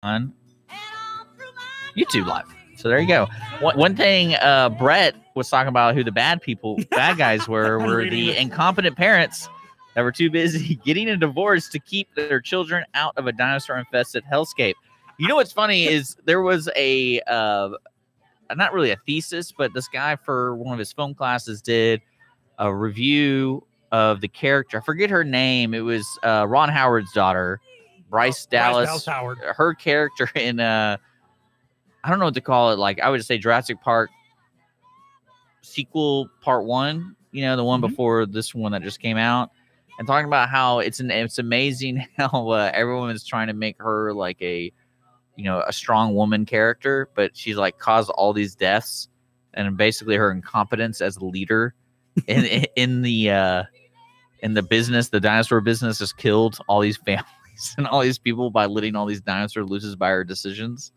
on YouTube Live. So there you go. One thing Brett was talking about who the bad guys were the incompetent parents that were too busy getting a divorce to keep their children out of a dinosaur-infested hellscape. You know what's funny is there was a not really a thesis, but this guy for one of his film classes did a review of the character. I forget her name. It was Ron Howard's daughter, Bryce Dallas Howard. Her character in I don't know what to call it. Like I would say Jurassic Park sequel part 1, you know, the one before this one that just came out, and talking about how it's amazing how everyone is trying to make her like a, you know, a strong woman character, but she's like caused all these deaths, and basically her incompetence as a leader in the business, the dinosaur business, has killed all these families and all these people by letting all these dinosaurs loose by her decisions.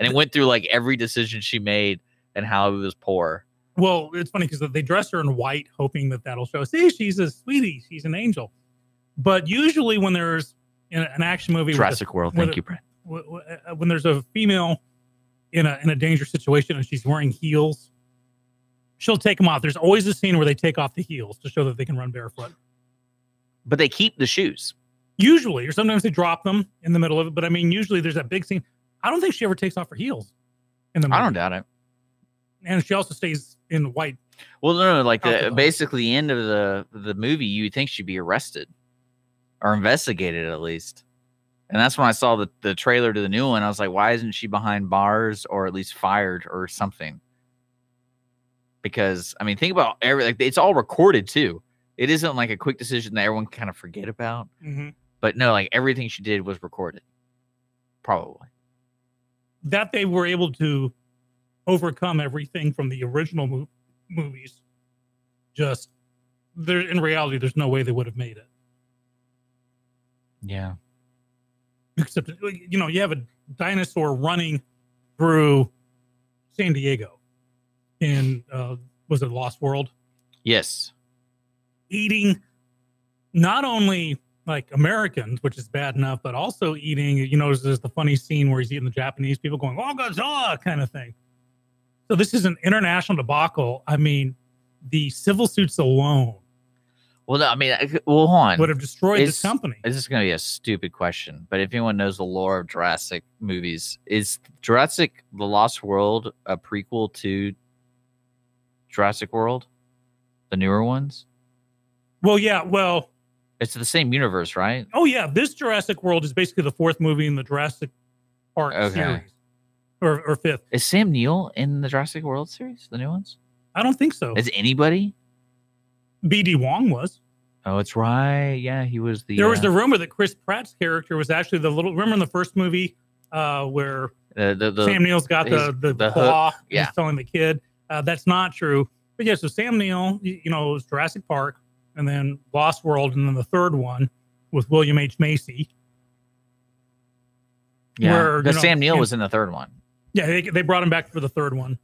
And it went through like every decision she made and how it was poor. Well, it's funny because they dress her in white, hoping that that'll show, see, she's a sweetie, she's an angel. But usually when there's an action movie, Jurassic World, thank you, Brent. When there's a female in a dangerous situation and she's wearing heels, she'll take them off. There's always a scene where they take off the heels to show that they can run barefoot. But they keep the shoes. Usually, or sometimes they drop them in the middle of it. But I mean, usually there's that big scene. I don't think she ever takes off her heels in the movie. I don't doubt it. And she also stays in white. Well, no, like basically the end of the movie, you would think she'd be arrested or investigated at least. And that's when I saw the trailer to the new one. I was like, why isn't she behind bars or at least fired or something? Because, I mean, think about it's all recorded too. It isn't like a quick decision that everyone can kind of forget about. But no, like everything she did was recorded. Probably. That they were able to overcome everything from the original movies. Just there, in reality, there's no way they would have made it. Yeah. Except, you know, you have a dinosaur running through San Diego in, was it Lost World? Yes. Eating not only like Americans, which is bad enough, but also eating, you know, there's the funny scene where he's eating the Japanese people going, oh, Godzilla kind of thing. So this is an international debacle. I mean, the civil suits alone. Well, no, I mean, hold on. Would have destroyed this company. This is going to be a stupid question, but if anyone knows the lore of Jurassic movies, is Jurassic The Lost World a prequel to Jurassic World? The newer ones? Well, yeah, well. It's the same universe, right? Oh, yeah. This Jurassic World is basically the 4th movie in the Jurassic Park series. Or 5th. Is Sam Neill in the Jurassic World series, the new ones? I don't think so. Is anybody? B.D. Wong was. Oh, it's right. Yeah, he was the... There was the rumor that Chris Pratt's character was actually the little... Remember in the first movie where Sam Neill's got the claw and he's telling the kid? That's not true. But yeah, so Sam Neill, you know, was Jurassic Park, and then Lost World, and then the third one with William H. Macy. Yeah, because Sam Neill was in the third one. Yeah, they brought him back for the third one.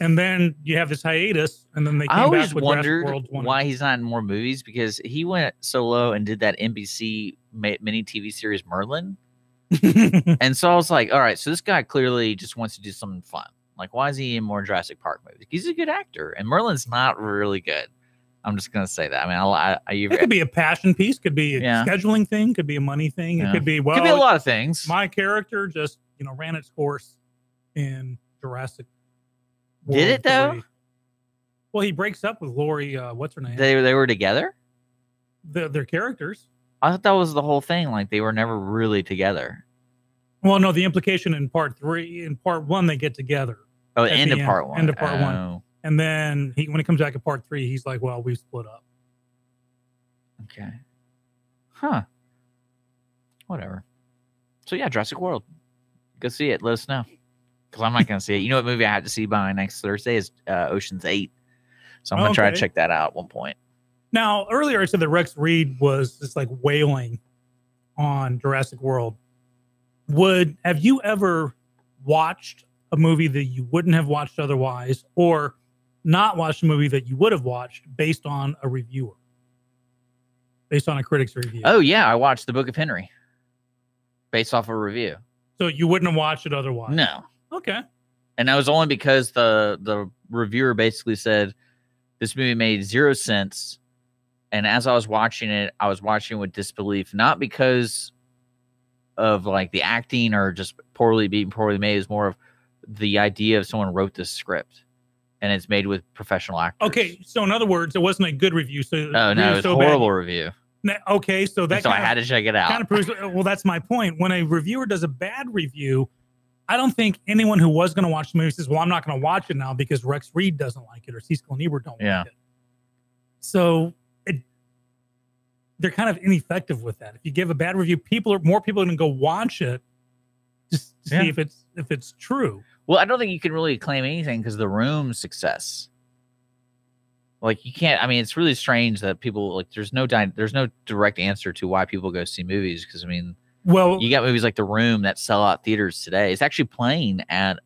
And then you have this hiatus, and then they came back with Jurassic World 1. Why he's not in more movies, because he went solo and did that NBC mini TV series Merlin. And so I was like, all right, so this guy clearly just wants to do something fun. Like, why is he in more Jurassic Park movies? He's a good actor, and Merlin's not really good. I'm just going to say that. I mean, it could be a passion piece, could be a scheduling thing, could be a money thing. It could be, well, could be a lot of things. My character just, you know, ran its course in Jurassic World. Did it though? 3. Well, he breaks up with Lori. What's her name? They were together. Their characters. I thought that was the whole thing. Like they were never really together. Well, no. The implication in part 3, in part 1, they get together. Oh, end of part 1. End of part 1. And then when he comes back in part 3, he's like, "Well, we split up." Okay. Huh. Whatever. So yeah, Jurassic World. Go see it. Let us know. Because I'm not going to see it. You know what movie I have to see by next Thursday is Ocean's 8. So I'm going to try to check that out at one point. Now, earlier I said that Rex Reed was just like wailing on Jurassic World. Have you ever watched a movie that you wouldn't have watched otherwise, or not watched a movie that you would have watched based on a reviewer? Based on a critic's review? Oh, yeah. I watched The Book of Henry based off a review. So you wouldn't have watched it otherwise? No. Okay. And that was only because the reviewer basically said this movie made 0 sense. And as I was watching it, I was watching with disbelief, not because of like the acting or just poorly made. It's more of the idea of someone wrote this script and it's made with professional actors. Okay. So in other words, it wasn't a good review. So no, it was a horrible review. Okay. So that I had to check it out. Kind of proves, well, that's my point. When a reviewer does a bad review, I don't think anyone who was going to watch the movie says, well, I'm not going to watch it now because Rex Reed doesn't like it or Siskel and Ebert don't like it. So they're kind of ineffective with that. If you give a bad review, more people are going to go watch it just to see if it's true. Well, I don't think you can really claim anything because the Room's success. Like you can't. I mean, it's really strange that people like. There's no direct answer to why people go see movies because I mean, well, you got movies like The Room that sell out theaters today. It's actually playing at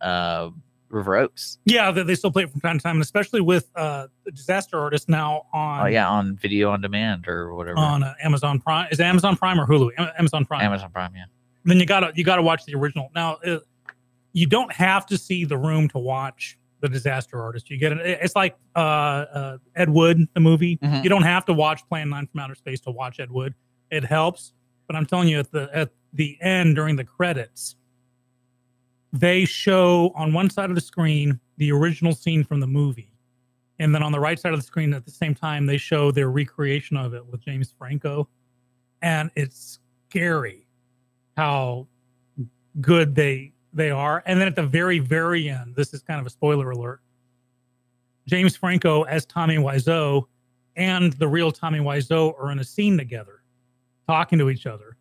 River Oaks. Yeah, they still play it from time to time, and especially with the Disaster Artist now on. Oh yeah, on video on demand or whatever. On Amazon Prime. Is it Amazon Prime or Hulu? Amazon Prime. Amazon Prime, yeah. Then you gotta watch the original. Now, you don't have to see The Room to watch the Disaster Artist. You get it. It's like Ed Wood, the movie. Mm-hmm. You don't have to watch Plan 9 from Outer Space to watch Ed Wood. It helps, but I'm telling you, at the end during the credits, they show on one side of the screen the original scene from the movie, and then on the right side of the screen at the same time they show their recreation of it with James Franco, and it's scary how good they are. And then at the very, very end, this is kind of a spoiler alert, James Franco as Tommy Wiseau and the real Tommy Wiseau are in a scene together, talking to each other.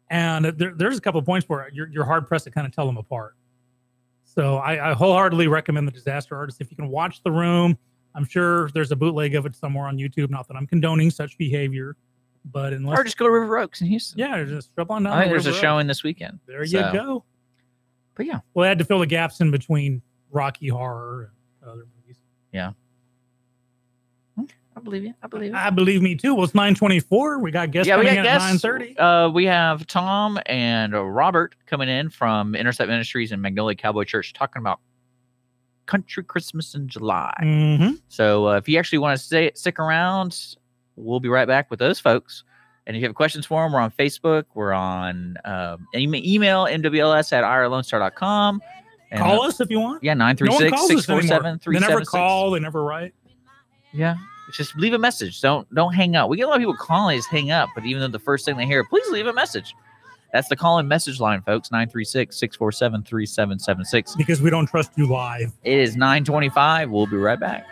And there's a couple of points where you're hard-pressed to kind of tell them apart. So I wholeheartedly recommend The Disaster Artist. If you can watch The Room, I'm sure there's a bootleg of it somewhere on YouTube. Not that I'm condoning such behavior, but unless... Or just go to River Oaks in Houston. Yeah, just jump on down. I think there's a showing this weekend. There you go. But yeah. Well, I had to fill the gaps in between Rocky Horror and other movies. Yeah. I believe you. I believe me too. Well, it's 9:24. We got guests coming in at 9:30. We have Tom and Robert coming in from Intercept Ministries and Magnolia Cowboy Church talking about Country Christmas in July. Mm-hmm. So if you actually want to stick around, we'll be right back with those folks. And if you have questions for them, we're on Facebook. We're on email mwls@irlonestar.com. Call us if you want. Yeah, 936-647-3776. They never call. They never write. Yeah. Just leave a message. Don't hang up. We get a lot of people calling, just hang up. But even though the first thing they hear, please leave a message. That's the call-in message line, folks. 936-647-3776. Because we don't trust you live. It is 9:25. We'll be right back.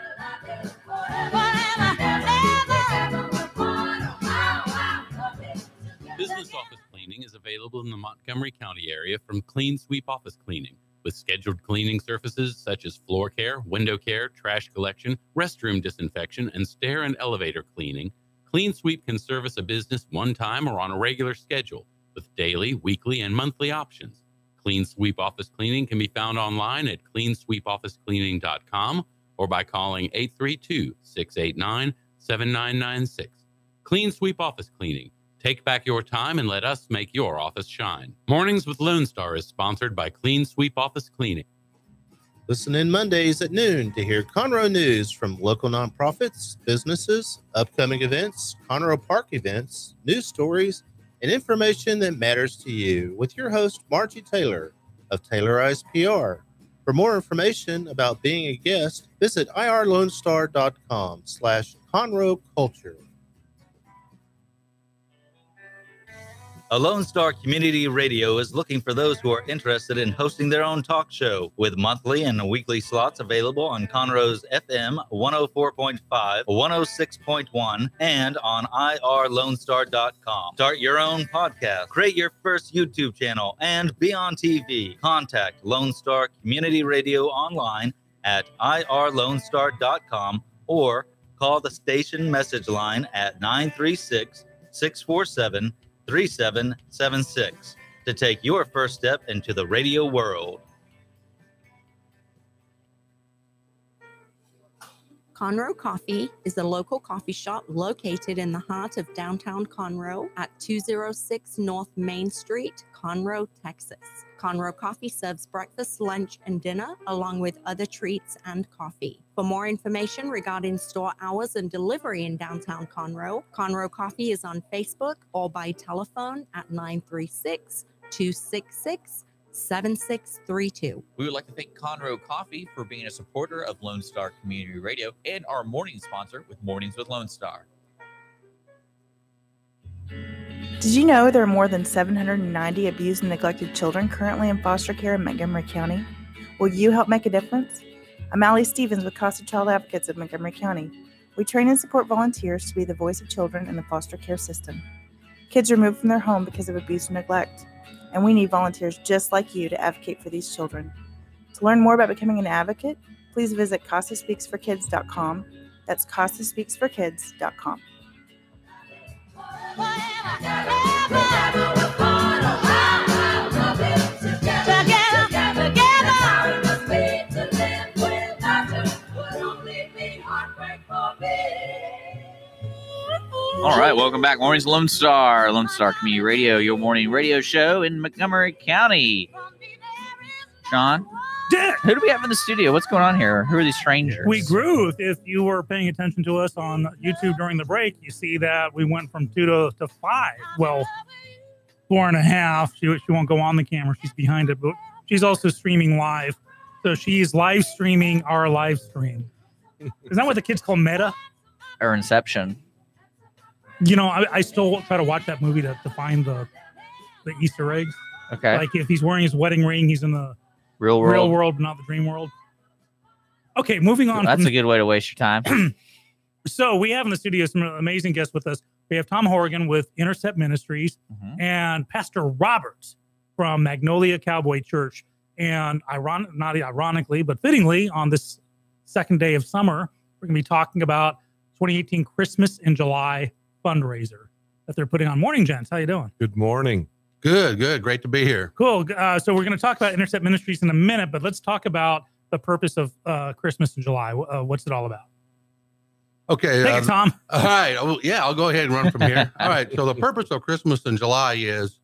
Business office cleaning is available in the Montgomery County area from Clean Sweep Office Cleaning. With scheduled cleaning services such as floor care, window care, trash collection, restroom disinfection, and stair and elevator cleaning, Clean Sweep can service a business one time or on a regular schedule with daily, weekly, and monthly options. Clean Sweep Office Cleaning can be found online at cleansweepofficecleaning.com or by calling 832-689-7996. Clean Sweep Office Cleaning. Take back your time and let us make your office shine. Mornings with Lone Star is sponsored by Clean Sweep Office Cleaning. Listen in Mondays at noon to hear Conroe news from local nonprofits, businesses, upcoming events, Conroe Park events, news stories, and information that matters to you with your host, Margie Taylor of Taylorized PR. For more information about being a guest, visit irlonestar.com/Conroe Culture. A Lone Star Community Radio is looking for those who are interested in hosting their own talk show with monthly and weekly slots available on Conroe's FM 104.5, 106.1, and on irlonestar.com. Start your own podcast, create your first YouTube channel, and be on TV. Contact Lone Star Community Radio online at irlonestar.com or call the station message line at 936-647-3776 to take your first step into the radio world. Conroe Coffee is a local coffee shop located in the heart of downtown Conroe at 206 North Main Street, Conroe, Texas. Conroe Coffee serves breakfast, lunch, and dinner, along with other treats and coffee. For more information regarding store hours and delivery in downtown Conroe, Conroe Coffee is on Facebook or by telephone at 936-266-7632. We would like to thank Conroe Coffee for being a supporter of Lone Star Community Radio and our morning sponsor with Mornings with Lone Star. Did you know there are more than 790 abused and neglected children currently in foster care in Montgomery County? Will you help make a difference? I'm Allie Stevens with Casa Child Advocates of Montgomery County. We train and support volunteers to be the voice of children in the foster care system. Kids are removed from their home because of abuse and neglect, and we need volunteers just like you to advocate for these children. To learn more about becoming an advocate, please visit CasaSpeaksForKids.com. That's CasaSpeaksForKids.com. All right, welcome back. Morning's Lone Star Community Radio, your morning radio show in Montgomery County. Sean, who do we have in the studio? What's going on here? Who are these strangers? We grew. If you were paying attention to us on YouTube during the break, you see that we went from 2 to 5. Well, 4.5. She won't go on the camera. She's behind it, but she's also streaming live. So she's live streaming our live stream. Isn't that what the kids call meta? Or Inception. You know, I still try to watch that movie to find the Easter eggs. Okay. Like if he's wearing his wedding ring, he's in the real world, not the dream world. Okay, moving on. That's a good way to waste your time. So we have in the studio some amazing guests with us. We have Tom Horgan with Intercept Ministries and Pastor Roberts from Magnolia Cowboy Church. And not ironically, but fittingly, on this second day of summer, we're going to be talking about 2018 Christmas in July fundraiser that they're putting on. Morning, gents. How you doing? Good morning. Good. Great to be here. Cool. So we're going to talk about Intercept Ministries in a minute, but let's talk about the purpose of Christmas in July. What's it all about? Okay. Take it, Tom. All right. I'll go ahead and run from here. All right. So the purpose of Christmas in July is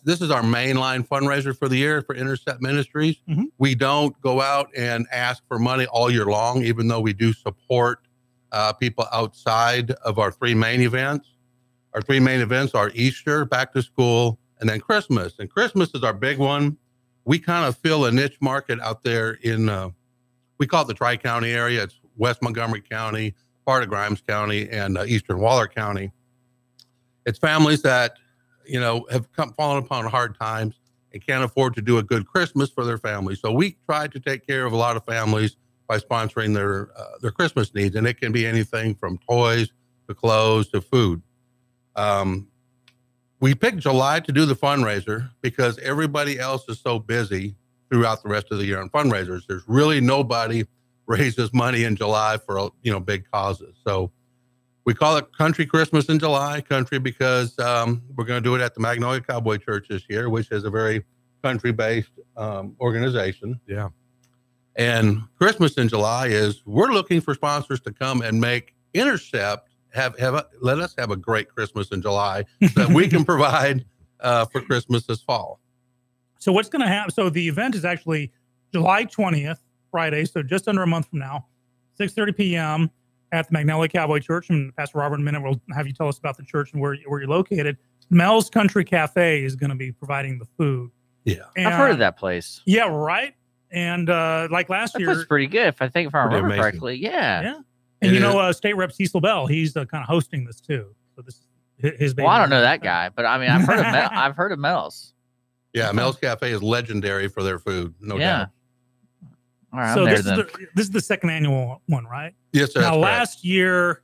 this is our mainline fundraiser for the year for Intercept Ministries. We don't go out and ask for money all year long, even though we do support people outside of our 3 main events. Our 3 main events are Easter, back to school, and then Christmas. And Christmas is our big one. We kind of fill a niche market out there in, we call it the Tri-County area. It's West Montgomery County, part of Grimes County, and Eastern Waller County. It's families that, have fallen upon hard times and can't afford to do a good Christmas for their family. So we try to take care of a lot of families by sponsoring their Christmas needs. And it can be anything from toys to clothes to food. We picked July to do the fundraiser because everybody else is so busy throughout the rest of the year on fundraisers. There's really nobody raises money in July for, big causes. So we call it Country Christmas in July. Country because we're going to do it at the Magnolia Cowboy Church this year, which is a very country-based organization. Yeah. And Christmas in July is we're looking for sponsors to come and make Intercept let us have a great Christmas in July that we can provide for Christmas this fall. So what's going to happen? So the event is actually July 20th, Friday. So just under a month from now, 6:30 p.m. at the Magnolia Cowboy Church. And Pastor Robert in a minute will have you tell us about the church and where you're located. Mel's Country Cafe is going to be providing the food. Yeah. And, I've heard of that place. Yeah, right. And like last year, that's pretty good. If I remember amazing. correctly. Yeah. And State Rep Cecil Bell, he's kind of hosting this too. So this is his baby. Well, I don't know that guy, but I mean, I've heard of Mel's. Yeah, Mel's Cafe is legendary for their food, no doubt. All right, so this is the second annual one, right? Yes, sir. Now, last year,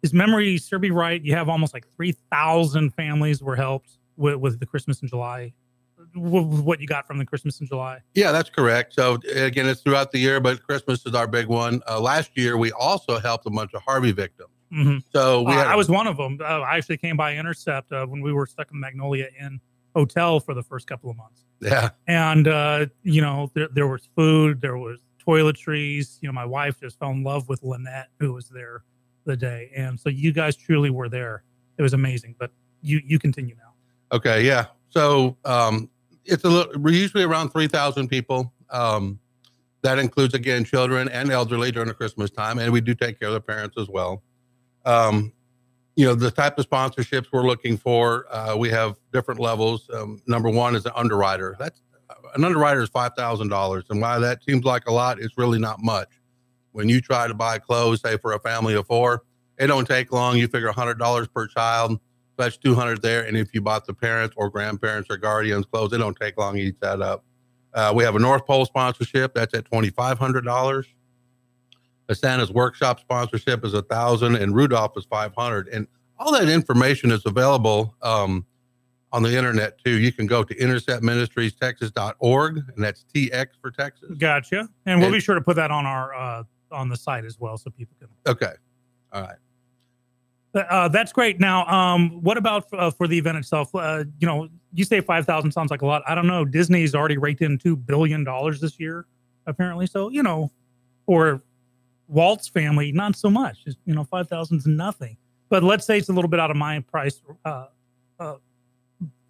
his memory serve me right, you have almost like 3,000 families were helped with the Christmas in July. What you got from the Christmas in July? Yeah, that's correct. So again, it's throughout the year, but Christmas is our big one. Last year, we also helped a bunch of Harvey victims. So I was one of them. I actually came by Intercept when we were stuck in the Magnolia Inn Hotel for the first couple of months. Yeah. And, there was food, there was toiletries. My wife just fell in love with Lynette, who was there the day. And so you guys truly were there. It was amazing, but you continue now. Okay. Yeah. So, We're usually around 3,000 people. That includes, again, children and elderly during the Christmas time, and we do take care of the parents as well. The type of sponsorships we're looking for, we have different levels. Number one is an underwriter. An underwriter is $5,000, and while that seems like a lot, it's really not much. When you try to buy clothes, say for a family of 4, it don't take long. You figure $100 per child, that's $200 there. And if you bought the parents or grandparents or guardians clothes, it don't take long to eat that up. We have a North Pole sponsorship that's at $2,500. A Santa's Workshop sponsorship is $1,000, and Rudolph is $500. And all that information is available on the internet too. You can go to interceptministriestexas.org, and that's TX for Texas. Gotcha. And we'll be sure to put that on our on the site as well, so people can. Okay. All right. That's great. Now, what about for the event itself? You say 5,000 sounds like a lot. I don't know. Disney's already raked in $2 billion this year, apparently. So, for Walt's family, not so much. Just, 5,000 is nothing. But let's say it's a little bit out of my price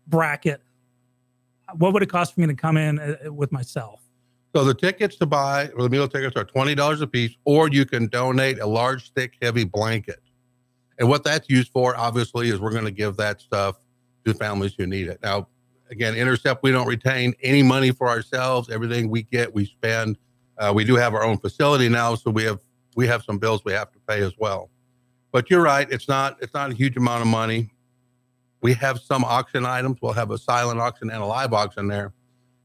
bracket. What would it cost for me to come in with myself? So the tickets to buy, or the meal tickets, are $20 a piece, or you can donate a large, thick, heavy blanket. And what that's used for, obviously, is we're going to give that stuff to families who need it. Now, again, Intercept, we don't retain any money for ourselves. Everything we get, we spend. We do have our own facility now, so we have some bills we have to pay as well. But you're right, it's not a huge amount of money. We have some auction items. We'll have a silent auction and a live auction there.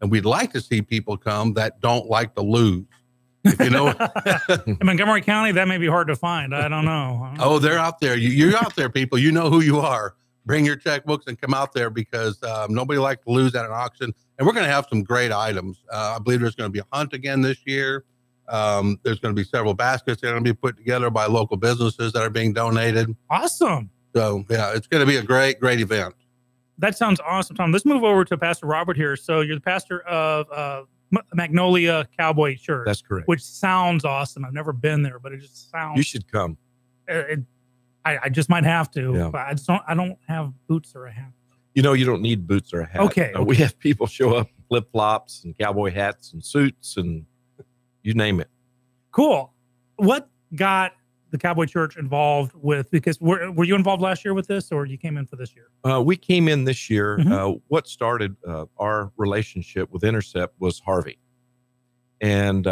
And we'd like to see people come that don't like to lose. If you know, in Montgomery County, that may be hard to find. I don't know. Oh, they're out there. You're out there, people. You know who you are. Bring your checkbooks and come out there, because nobody likes to lose at an auction. And we're going to have some great items. I believe there's going to be a hunt again this year. There's going to be several baskets that are going to be put together by local businesses that are being donated. Awesome. So, yeah, it's going to be a great, great event. That sounds awesome, Tom. Let's move over to Pastor Robert here. So you're the pastor of Magnolia Cowboy Church. That's correct. Which sounds awesome. I've never been there, but it just sounds. You should come. I just might have to. Yeah. But I don't have boots or a hat. You don't need boots or a hat. Okay. We have people show up in flip-flops and cowboy hats and suits and you name it. Cool. What got the Cowboy Church involved with, because were you involved last year with this, or you came in for this year? We came in this year. Mm-hmm. What started our relationship with Intercept was Harvey. And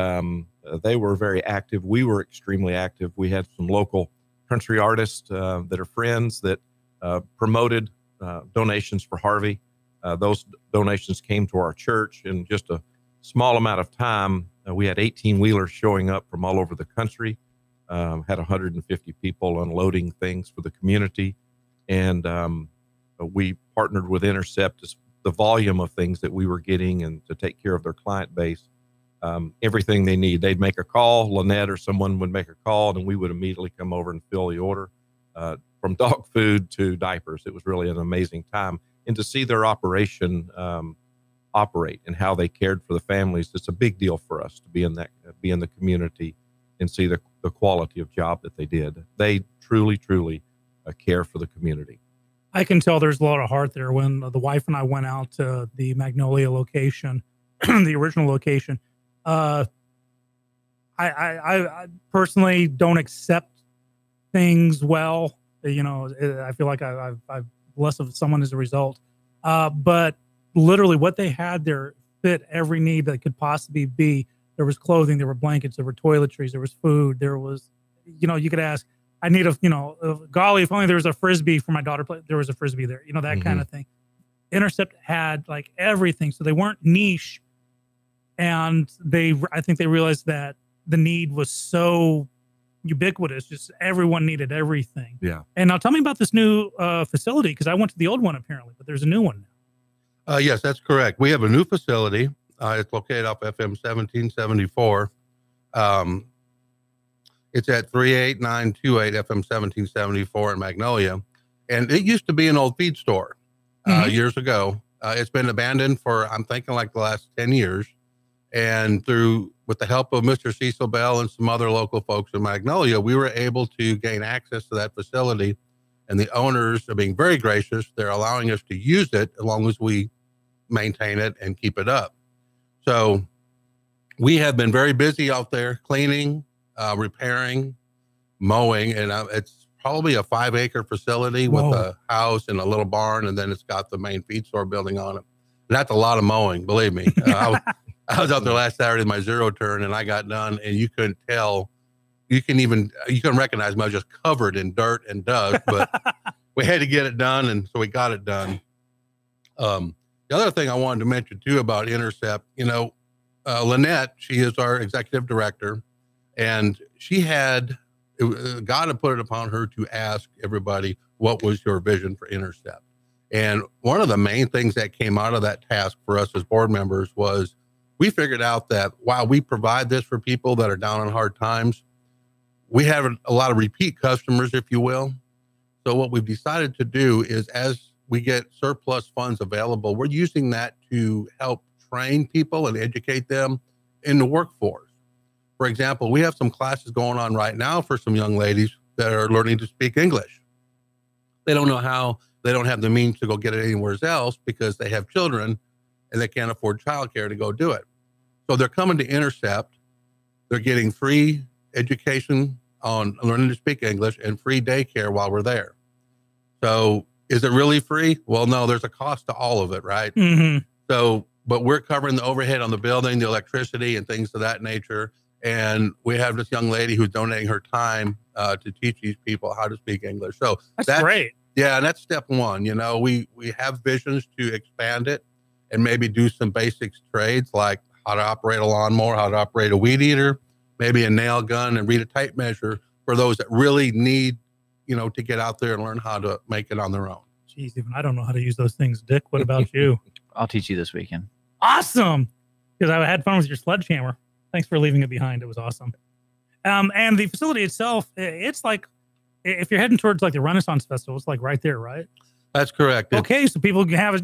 they were very active. We were extremely active. We had some local country artists that are friends that promoted donations for Harvey. Those donations came to our church in just a small amount of time. We had 18-wheelers showing up from all over the country. Had 150 people unloading things for the community. And we partnered with Intercept as the volume of things that we were getting and to take care of their client base. Everything they need. They'd make a call, Lynette or someone would make a call, and we would immediately come over and fill the order, from dog food to diapers. It was really an amazing time. And to see their operation operate and how they cared for the families, it's a big deal for us to be in the community and see the quality of job that they did. They truly care for the community. I can tell there's a lot of heart there. When the wife and I went out to the Magnolia location, the original location, I personally don't accept things well. I feel like I've less of someone as a result. But literally what they had there fit every need that could possibly be. There was clothing, there were blankets, there were toiletries, there was food, there was, you could ask, I need golly, if only there was a Frisbee for my daughter, there was a Frisbee there, that kind of thing. Intercept had like everything. So they weren't niche. And I think they realized that the need was so ubiquitous, just everyone needed everything. Yeah. And now tell me about this new facility, because I went to the old one apparently, but there's a new one now. Yes, that's correct. We have a new facility. It's located off FM 1774. It's at 38928 FM 1774 in Magnolia. And it used to be an old feed store years ago. It's been abandoned for, I'm thinking, like the last 10 years. And with the help of Mr. Cecil Bell and some other local folks in Magnolia, we were able to gain access to that facility. And the owners are being very gracious. They're allowing us to use it as long as we maintain it and keep it up. So we have been very busy out there cleaning, repairing, mowing, and it's probably a 5-acre facility with a house and a little barn, and then it's got the main feed store building on it. And that's a lot of mowing, believe me. I was out there last Saturday in my zero turn, and I got done, and you couldn't tell. You couldn't recognize me. I was just covered in dirt and dust, but we had to get it done, and so we got it done. The other thing I wanted to mention too about Intercept, Lynette, she is our executive director, and she had God had put it upon her to ask everybody, what was your vision for Intercept? And one of the main things that came out of that task for us as board members was we figured out that while we provide this for people that are down on hard times, we have a lot of repeat customers, if you will. So what we've decided to do is as we get surplus funds available, we're using that to help train people and educate them in the workforce. For example, we have some classes going on right now for some young ladies that are learning to speak English. They don't know how, they don't have the means to go get it anywhere else because they have children and they can't afford childcare to go do it. So they're coming to Intercept. They're getting free education on learning to speak English and free daycare while we're there. So is it really free? Well, no, there's a cost to all of it, right? Mm-hmm. So, but we're covering the overhead on the building, the electricity and things of that nature. And we have this young lady who's donating her time to teach these people how to speak English. So that's great. Yeah, and that's step one. We have visions to expand it and maybe do some basics trades like how to operate a lawnmower, how to operate a weed eater, maybe a nail gun and read a tape measure for those that really need, to get out there and learn how to make it on their own. Jeez, even I don't know how to use those things. Dick, what about you? I'll teach you this weekend. Awesome. Because I had fun with your sledgehammer. Thanks for leaving it behind. It was awesome. And the facility itself, it's like, if you're heading towards like the Renaissance Festival, it's like right there, right? That's correct. Okay, so people can have,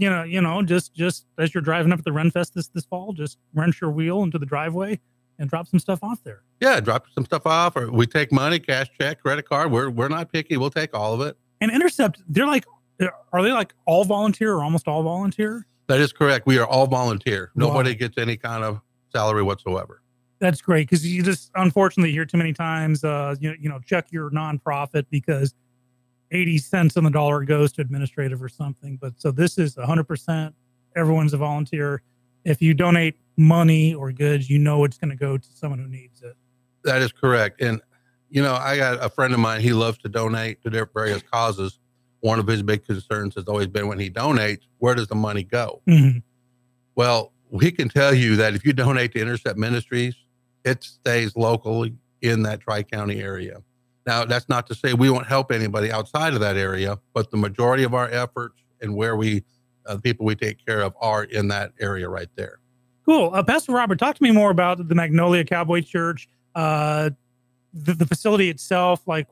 just as you're driving up at the Renfest this fall, just wrench your wheel into the driveway and drop some stuff off there. Yeah, drop some stuff off, or we take money, cash, check, credit card. We're not picky. We'll take all of it. And Intercept, are they like all volunteer or almost all volunteer? That is correct. We are all volunteer. Nobody gets any kind of salary whatsoever. That's great, because you just unfortunately hear too many times, check your nonprofit because 80 cents on the dollar goes to administrative or something. But so this is 100%. Everyone's a volunteer. If you donate money or goods, it's going to go to someone who needs it. That is correct. And, I got a friend of mine, he loves to donate to their various causes. One of his big concerns has always been when he donates, where does the money go? Mm-hmm. Well, we can tell you that if you donate to Intercept Ministries, it stays locally in that Tri-County area. Now, that's not to say we won't help anybody outside of that area, but the majority of our efforts and where the people we take care of are in that area right there. Cool. Pastor Robert, talk to me more about the Magnolia Cowboy Church, the facility itself. Like,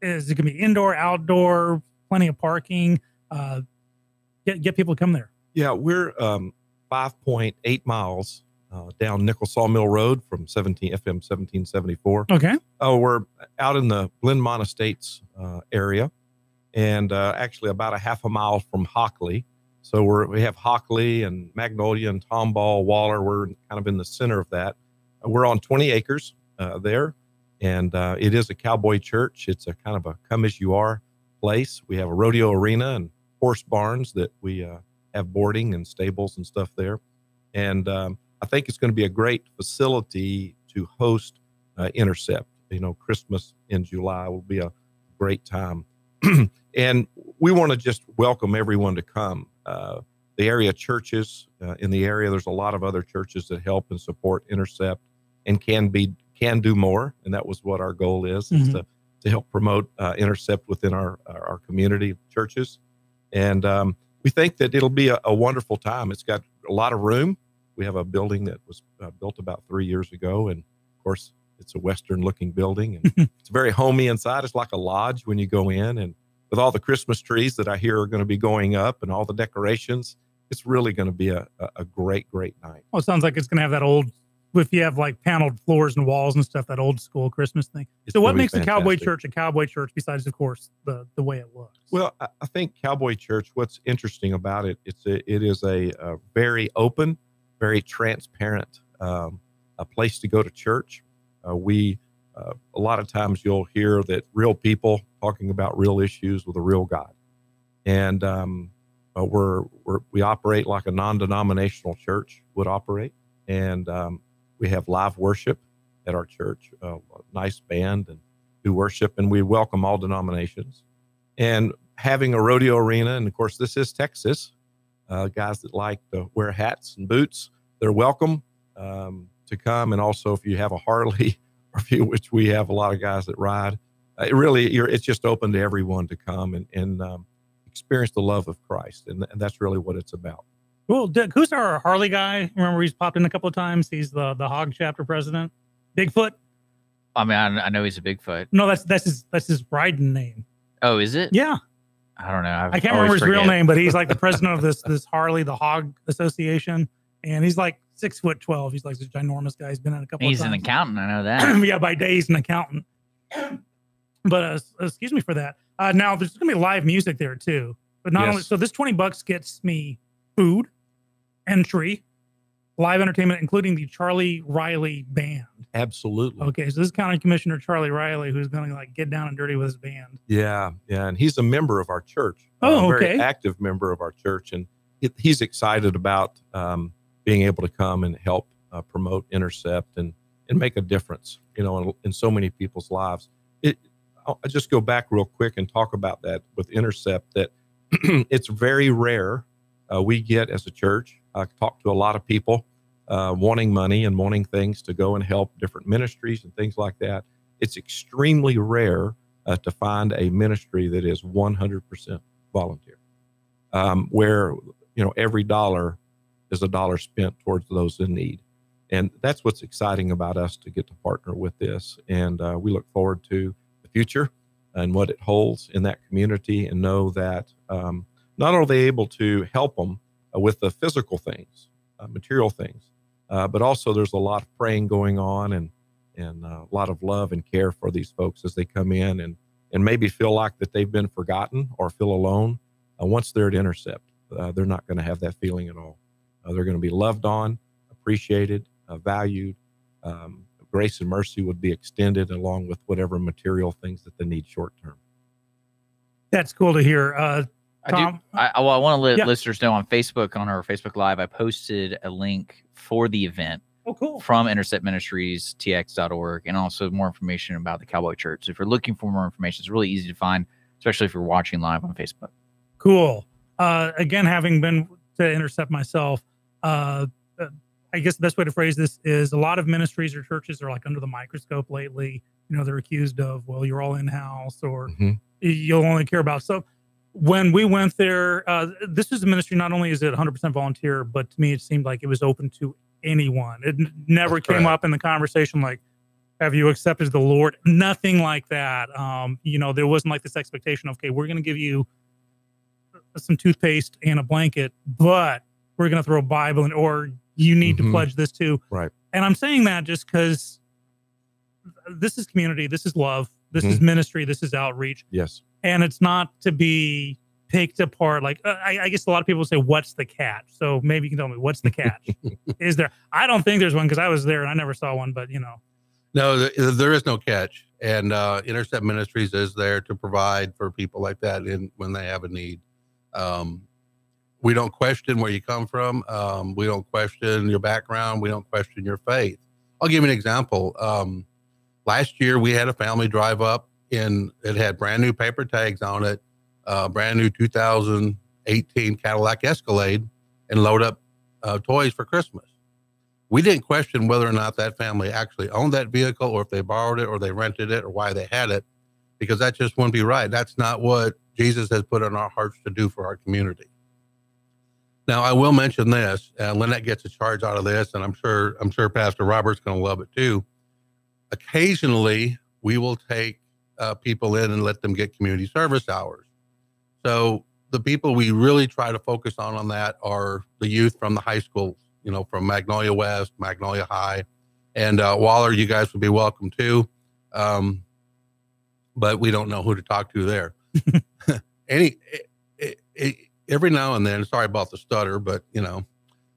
is it going to be indoor, outdoor, plenty of parking? Get people to come there. Yeah, we're 5.8 miles down Nickel Sawmill Road from FM 1774. Okay. We're out in the Glenmont Estates area, and actually about a half a mile from Hockley. So we have Hockley and Magnolia and Tomball, Waller. We're kind of in the center of that. We're on 20 acres there, and it is a cowboy church. It's a kind of a come-as-you-are place. We have a rodeo arena and horse barns that we have boarding and stables and stuff there. And I think it's going to be a great facility to host Intercept. Christmas in July will be a great time. And we want to just welcome everyone to come. The area churches in the area, there's a lot of other churches that help and support Intercept and can do more. And that was what our goal is to help promote Intercept within our community of churches. And we think that it'll be a wonderful time. It's got a lot of room. We have a building that was built about 3 years ago. And of course, it's a Western looking building, and it's very homey inside. It's like a lodge when you go in, and with all the Christmas trees that I hear are going to be going up and all the decorations, it's really going to be a great, great night. Well, it sounds like it's going to have that old if you have like paneled floors and walls and stuff, that old school Christmas thing. So what makes a cowboy church besides, of course, the way it looks? Well, I think Cowboy Church, what's interesting about it, it is a very open, very transparent a place to go to church. A lot of times you'll hear that real people talking about real issues with a real God. And we operate like a non-denominational church would operate. And we have live worship at our church, a nice band and do worship, and we welcome all denominations. And having a rodeo arena, and of course, this is Texas, guys that like to wear hats and boots, they're welcome to come. And also, if you have a Harley, which we have a lot of guys that ride, it's just open to everyone to come and experience the love of Christ. And that's really what it's about. Well, Dick, who's our Harley guy? Remember, he's popped in a couple of times. He's the Hog chapter president. Bigfoot. I mean, I know he's a Bigfoot. No, that's his riding name. Oh, is it? Yeah. I don't know. I can't remember his real name, but he's like the president of this Harley, the Hog Association, and he's like 6'12". He's like this ginormous guy. He's been in a couple. He's of times. An accountant. I know that. Yeah, by day he's an accountant. But excuse me for that. Now there's gonna be live music there too. But not only so, this $20 gets me food, entry, live entertainment, including the Charlie Riley band. Absolutely. Okay, so this is County Commissioner Charlie Riley, who's going to like get down and dirty with his band. Yeah, and he's a member of our church. Oh, a very active member of our church, and he's excited about being able to come and help promote Intercept and make a difference, in so many people's lives. I'll just go back real quick and talk about that with Intercept. That it's very rare we get as a church. I talk to a lot of people wanting money and wanting things to go and help different ministries and things like that. It's extremely rare to find a ministry that is 100% volunteer, where every dollar is a dollar spent towards those in need. And that's what's exciting about us to get to partner with this. And we look forward to the future and what it holds in that community, and know that not only are they able to help them with the physical things, material things, but also there's a lot of praying going on and a lot of love and care for these folks as they come in and maybe feel like that they've been forgotten or feel alone. Once they're at Intercept, they're not going to have that feeling at all. They're going to be loved on, appreciated, valued. Grace and mercy would be extended along with whatever material things that they need short term. That's cool to hear. Tom? I want to let listeners know on Facebook, on our Facebook Live, I posted a link for the event. Oh, cool. From Intercept Ministries, tx.org, and also more information about the Cowboy Church. So if you're looking for more information, it's really easy to find, especially if you're watching live on Facebook. Cool. Again, having been to Intercept myself, I guess the best way to phrase this is a lot of ministries or churches are like under the microscope lately. They're accused of, well, you're all in-house, or you'll only care about stuff. When we went there, this is a ministry, not only is it 100% volunteer, but to me, it seemed like it was open to anyone. It never came up in the conversation like, have you accepted the Lord? Nothing like that. There wasn't like this expectation of, okay, we're going to give you some toothpaste and a blanket, but we're going to throw a Bible in, or you need to pledge this too. Right. And I'm saying that just because this is community, this is love, this is ministry, this is outreach. Yes. And it's not to be picked apart. Like, I guess a lot of people say, what's the catch? So maybe you can tell me, what's the catch? Is there? I don't think there's one, because I was there and I never saw one, but No, there is no catch. And Intercept Ministries is there to provide for people like that when they have a need. We don't question where you come from. We don't question your background. We don't question your faith. I'll give you an example. Last year, we had a family drive up, and it had brand new paper tags on it, brand new 2018 Cadillac Escalade, and load up toys for Christmas. We didn't question whether or not that family actually owned that vehicle, or if they borrowed it, or they rented it, or why they had it, because that just wouldn't be right. That's not what Jesus has put in our hearts to do for our community. Now, I will mention this, Lynette gets a charge out of this, and I'm sure Pastor Robert's going to love it too. Occasionally, we will take people in and let them get community service hours. So the people we really try to focus on that are the youth from the high schools, from Magnolia West, Magnolia High, And Waller, you guys would be welcome too. But we don't know who to talk to there. Every now and then, sorry about the stutter, but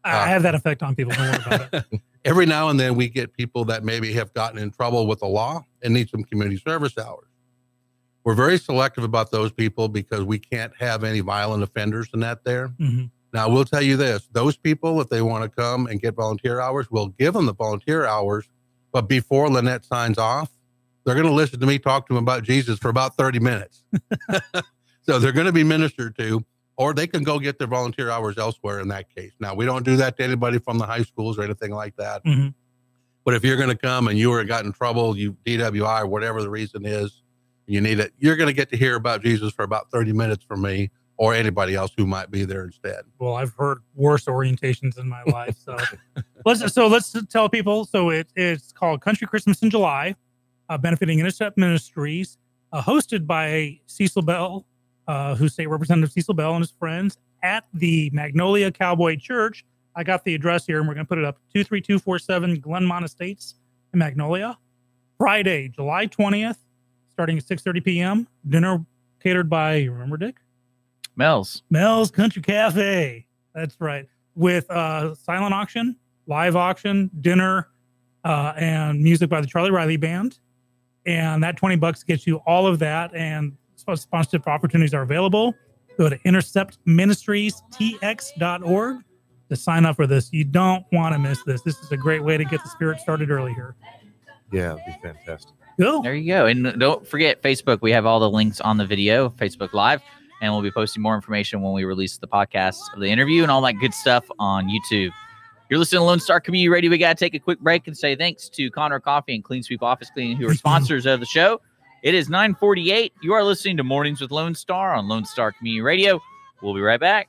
I have that effect on people. Don't worry about it. Every now and then we get people that maybe have gotten in trouble with the law and need some community service hours. We're very selective about those people because we can't have any violent offenders in that there. Mm-hmm. Now, we'll tell you this, those people, if they want to come and get volunteer hours, we'll give them the volunteer hours. But before Lynette signs off, they're going to listen to me talk to them about Jesus for about 30 minutes. So they're going to be ministered to, or they can go get their volunteer hours elsewhere in that case. Now, we don't do that to anybody from the high schools or anything like that. Mm-hmm. But if you're going to come and you got in trouble, you DWI, whatever the reason is, you need it, you're going to get to hear about Jesus for about 30 minutes from me or anybody else who might be there instead. Well, I've heard worse orientations in my life. So let's tell people. So it's called Country Christmas in July, benefiting Intercept Ministries, hosted by Cecil Bell, who's State Representative Cecil Bell and his friends at the Magnolia Cowboy Church. I got the address here and we're going to put it up. 23247 Glenmont Estates in Magnolia. Friday, July 20th, starting at 6:30 p.m. Dinner catered by, you remember, Dick? Mel's Country Cafe. That's right. With silent auction, live auction, dinner, and music by the Charlie Riley Band. And that $20 gets you all of that. And sponsorship opportunities are available. Go to interceptministriestx.org to sign up for this. You don't want to miss this. This is a great way to get the spirit started early here. Yeah, it'd be fantastic. Cool. There you go. And don't forget Facebook. We have all the links on the video, Facebook Live. And we'll be posting more information when we release the podcast of the interview and all that good stuff on YouTube. You're listening to Lone Star Community Radio. We got to take a quick break and say thanks to Conroe Coffee and Clean Sweep Office Cleaning, who are sponsors of the show. It is 9:48. You are listening to Mornings with Lone Star on Lone Star Community Radio. We'll be right back.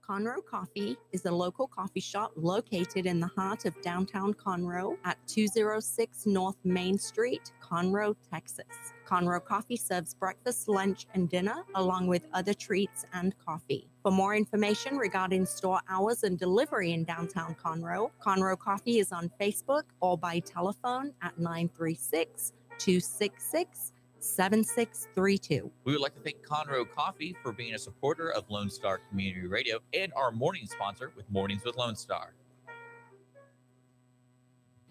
Conroe Coffee is a local coffee shop located in the heart of downtown Conroe at 206 North Main Street, Conroe, Texas. Conroe Coffee serves breakfast, lunch, and dinner, along with other treats and coffee. For more information regarding store hours and delivery in downtown Conroe, Conroe Coffee is on Facebook or by telephone at 936-266-7632. We would like to thank Conroe Coffee for being a supporter of Lone Star Community Radio and our morning sponsor with Mornings with Lone Star.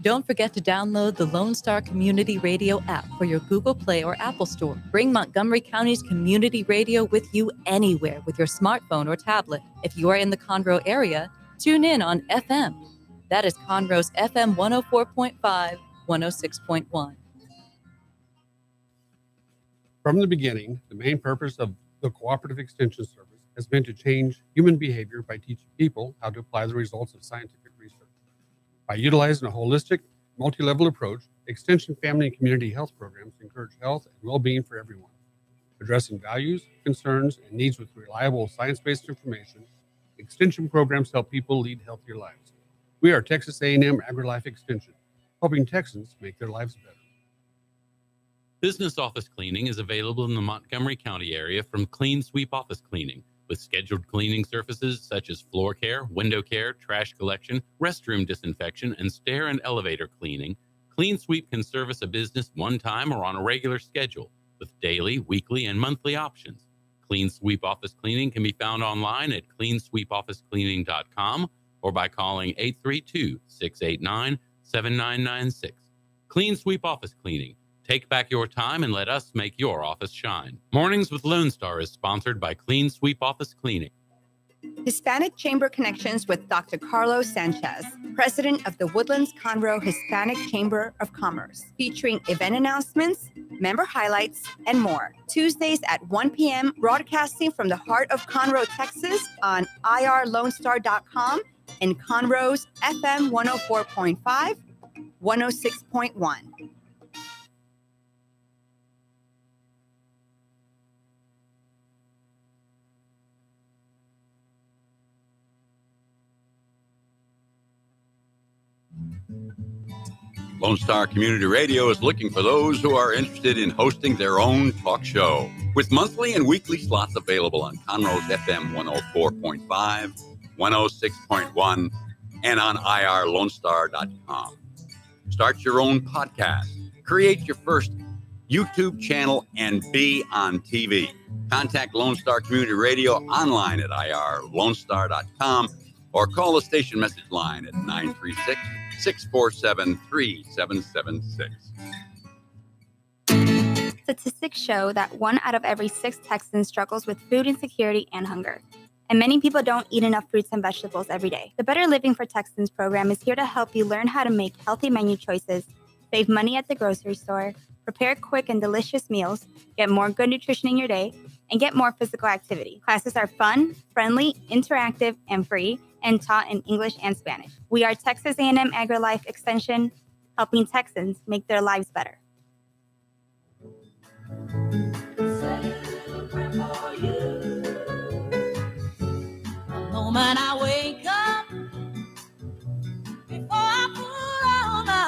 Don't forget to download the Lone Star Community Radio app for your Google Play or Apple Store. Bring Montgomery County's community radio with you anywhere with your smartphone or tablet. If you are in the Conroe area, tune in on FM. That is Conroe's FM 104.5, 106.1. From the beginning, the main purpose of the Cooperative Extension Service has been to change human behavior by teaching people how to apply the results of scientific research. By utilizing a holistic, multi-level approach, Extension family and community health programs encourage health and well-being for everyone. Addressing values, concerns, and needs with reliable science-based information, Extension programs help people lead healthier lives. We are Texas A&M AgriLife Extension, helping Texans make their lives better. Business office cleaning is available in the Montgomery County area from Clean Sweep Office Cleaning, with scheduled cleaning services such as floor care, window care, trash collection, restroom disinfection, and stair and elevator cleaning. Clean Sweep can service a business one time or on a regular schedule, with daily, weekly, and monthly options. Clean Sweep Office Cleaning can be found online at cleansweepofficecleaning.com or by calling 832-689-7996. Clean Sweep Office Cleaning. Take back your time and let us make your office shine. Mornings with Lone Star is sponsored by Clean Sweep Office Cleaning. Hispanic Chamber Connections with Dr. Carlos Sanchez, president of the Woodlands Conroe Hispanic Chamber of Commerce, featuring event announcements, member highlights, and more. Tuesdays at 1 p.m., broadcasting from the heart of Conroe, Texas on irlonestar.com and Conroe's FM 104.5, 106.1. Lone Star Community Radio is looking for those who are interested in hosting their own talk show, with monthly and weekly slots available on Conroe's FM 104.5, 106.1, and on irlonestar.com. Start your own podcast, create your first YouTube channel, and be on TV. Contact Lone Star Community Radio online at irlonestar.com or call the station message line at 936-647-3776. Statistics show that 1 out of every 6 Texans struggles with food insecurity and hunger. And many people don't eat enough fruits and vegetables every day. The Better Living for Texans program is here to help you learn how to make healthy menu choices, save money at the grocery store, prepare quick and delicious meals, get more good nutrition in your day, and get more physical activity. Classes are fun, friendly, interactive, and free, and taught in English and Spanish. We are Texas A&M AgriLife Extension, helping Texans make their lives better.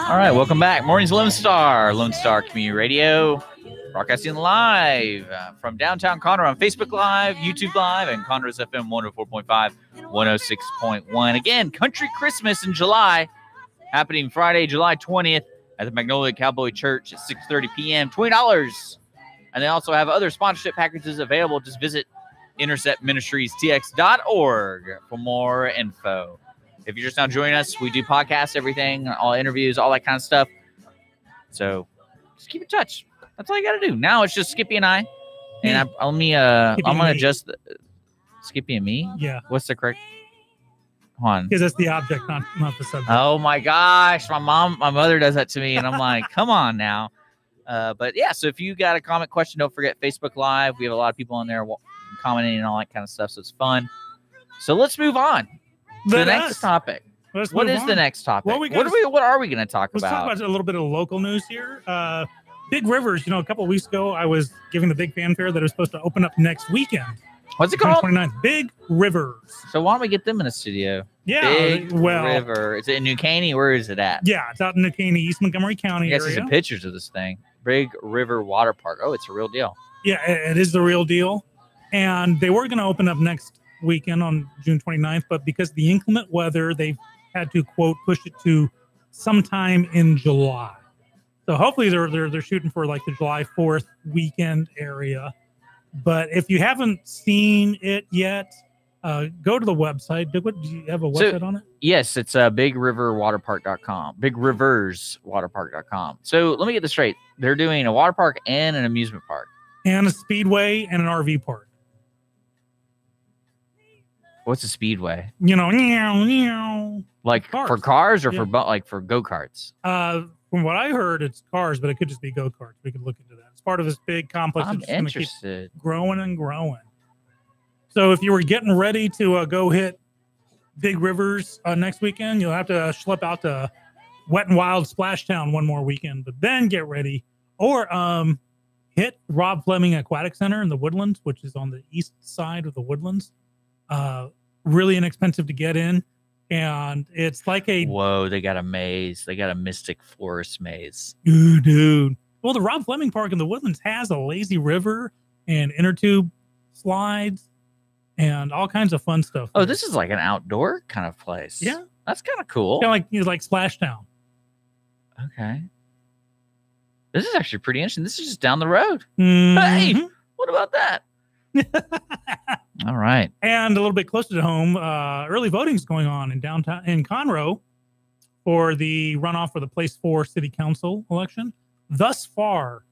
All right, welcome back. Morning's Lone Star Community Radio, broadcasting live from downtown Conroe on Facebook Live, YouTube Live, and Conroe's FM 104.5, 106.1. Again, Country Christmas in July, happening Friday, July 20th at the Magnolia Cowboy Church at 6:30 p.m., $20. And they also have other sponsorship packages available. Just visit interceptministriestx.org for more info. If you're just now joining us, we do podcasts, everything, all interviews, all that kind of stuff. So just keep in touch. That's all you got to do. Now it's just Skippy and I. And I'm going to adjust Skippy and me? Yeah. What's the correct? Hold on. Because that's the object, not the subject. Oh my gosh. My mother does that to me. And I'm like, come on now. But yeah, so if you got a comment, question, don't forget Facebook Live. We have a lot of people on there commenting and all that kind of stuff. So it's fun. So let's move on to the next topic. What is the next topic? What are we going to talk about? Let's talk about a little bit of local news here. Big Rivers, a couple of weeks ago, I was giving the big fanfare that it was supposed to open up next weekend. What's it called? 29th. Big Rivers. So why don't we get them in the studio? Yeah. Big River. Is it in New Caney? Where is it at? Yeah, it's out in New Caney, East Montgomery County area. I see some pictures of this thing. Big River Water Park. Oh, it's a real deal. Yeah, it is the real deal. And they were going to open up next weekend on June 29th, but because of the inclement weather, they had to, quote, push it to sometime in July. So hopefully they're shooting for like the July 4th weekend area. But if you haven't seen it yet, go to the website. Do you have a website on it? Yes, it's bigriverwaterpark.com. Bigriverswaterpark.com. So let me get this straight. They're doing a water park and an amusement park. And a speedway and an RV park. What's a speedway? Like cars. For cars or for go-karts? From what I heard, it's cars, but it could just be go-karts. We could look into that. It's part of this big complex. I'm interested. Keep growing and growing. So if you were getting ready to go hit Big Rivers next weekend, you'll have to schlep out to Wet and Wild Splashtown one more weekend, but then get ready. Or hit Rob Fleming Aquatic Center in the Woodlands, which is on the east side of the Woodlands. Really inexpensive to get in. And it's like whoa, they got a maze. They got a Mystic Forest maze. Dude. Well, the Rob Fleming Park in the Woodlands has a lazy river and inner tube slides and all kinds of fun stuff. Oh, this is like an outdoor kind of place. Yeah. That's kind of cool. Kind of like Splashtown. Okay. This is actually pretty interesting. This is just down the road. Mm-hmm. Hey, what about that? All right. And a little bit closer to home, early voting is going on in downtown in Conroe for the runoff for the Place 4 City Council election. Thus far,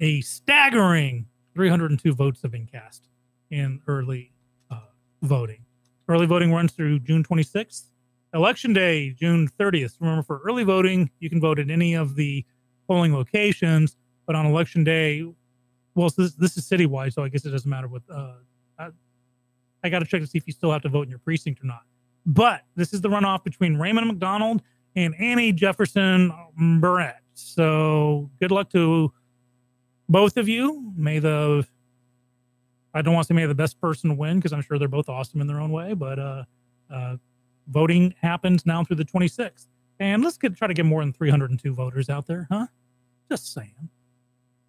a staggering 302 votes have been cast in early voting. Early voting runs through June 26th. Election day, June 30th. Remember, for early voting, you can vote at any of the polling locations, but on election day, well, this is citywide, so I guess it doesn't matter what. I got to check to see if you still have to vote in your precinct or not. But this is the runoff between Raymond McDonald and Annie Jefferson Barrett. So good luck to both of you. I don't want to say may the best person win, because I'm sure they're both awesome in their own way. But voting happens now through the 26th. And let's try to get more than 302 voters out there, huh? Just saying.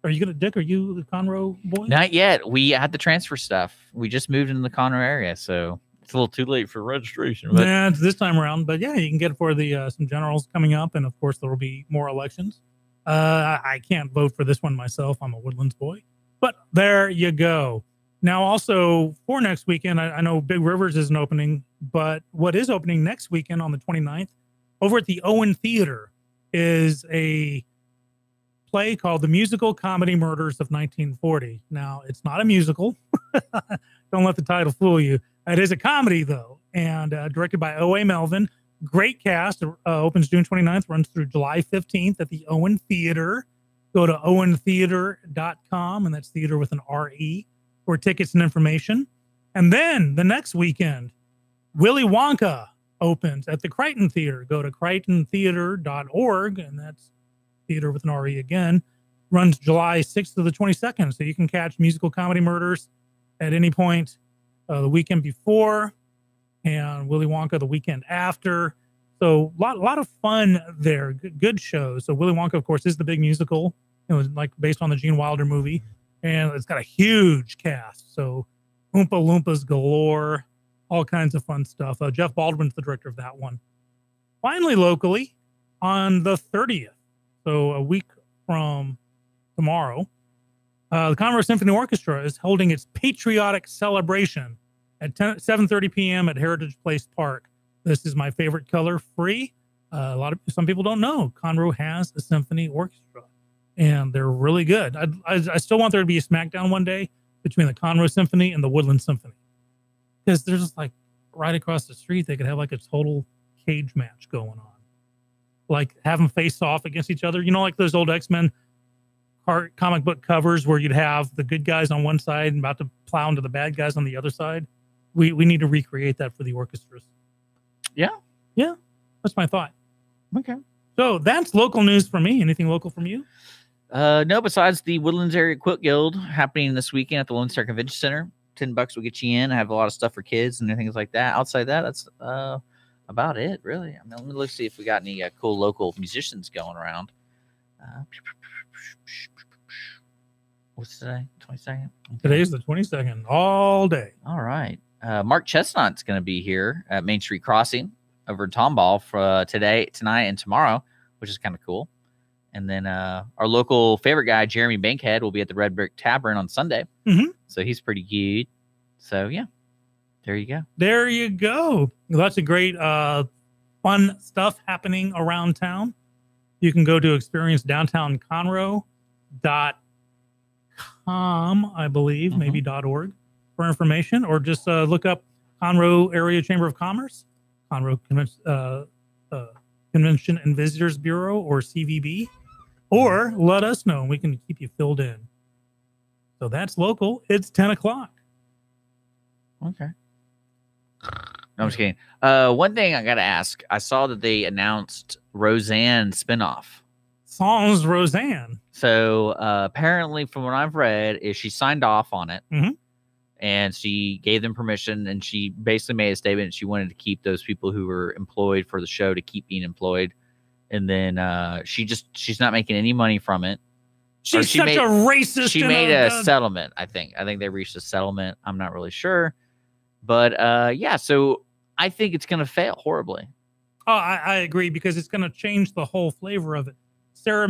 Are you Dick? Are you the Conroe boy? Not yet. We had the transfer stuff. We just moved into the Conroe area, so it's a little too late for registration. But yeah, it's this time around. But yeah, you can get it for the some generals coming up, and of course there will be more elections. I can't vote for this one myself. I'm a Woodlands boy, but there you go. Now, also for next weekend, I know Big Rivers isn't opening, but what is opening next weekend on the 29th over at the Owen Theater is a play called The Musical Comedy Murders of 1940. Now, it's not a musical. Don't let the title fool you. It is a comedy, though, and directed by O.A. Melvin. Great cast. Opens June 29th, runs through July 15th at the Owen Theater. Go to owentheater.com, and that's theater with an R-E, for tickets and information. And then the next weekend, Willy Wonka opens at the Crichton Theater. Go to crichtontheater.org, and that's theater with an R-E again. Runs July 6th to the 22nd, so you can catch Musical Comedy Murders at any point the weekend before, and Willy Wonka the weekend after. So a lot of fun there. Good shows. So Willy Wonka, of course, is the big musical. It was like based on the Gene Wilder movie, and it's got a huge cast. So Oompa Loompas galore, all kinds of fun stuff. Jeff Baldwin's the director of that one. Finally, locally, on the 30th, so a week from tomorrow, the Conroe Symphony Orchestra is holding its patriotic celebration at 7:30 p.m. at Heritage Place Park. This is my favorite color, free. Some people don't know Conroe has a symphony orchestra, and they're really good. I still want there to be a smackdown one day between the Conroe Symphony and the Woodland Symphony, because they're just like right across the street. They could have like a total cage match going on, like have them face off against each other. You know, like those old X-Men comic book covers where you'd have the good guys on one side and about to plow into the bad guys on the other side. We need to recreate that for the orchestras. Yeah, that's my thought. Okay. So that's local news for me. Anything local from you? No, besides the Woodlands Area Quilt Guild happening this weekend at the Lone Star Convention Center. $10 will get you in. I have a lot of stuff for kids and things like that. Outside that, that's about it, really. I mean, let's see if we got any cool local musicians going around. What's today? 22nd? Today's the 22nd, all day. All right. Mark Chestnut's going to be here at Main Street Crossing over in Tomball for tonight, and tomorrow, which is kind of cool. And then our local favorite guy, Jeremy Bankhead, will be at the Red Brick Tavern on Sunday. Mm-hmm. So he's pretty good. So, yeah, there you go. There you go. Lots of great fun stuff happening around town. You can go to experiencedowntownconroe.com, I believe, maybe .org for information, or just look up Conroe Area Chamber of Commerce, Conroe Convention and Visitors Bureau, or CVB, or let us know and we can keep you filled in. So that's local. It's 10 o'clock. Okay. No, I'm just kidding. One thing I got to ask, I saw that they announced Roseanne spinoff. Sans Roseanne. So apparently, from what I've read, is she signed off on it. Mm-hmm. And she gave them permission, and she basically made a statement. She wanted to keep those people who were employed for the show to keep being employed. And then she's not making any money from it. She's such a racist. She made a settlement, I think. I think they reached a settlement. I'm not really sure. But yeah, so I think it's going to fail horribly. Oh, I agree, because it's going to change the whole flavor of it. Sarah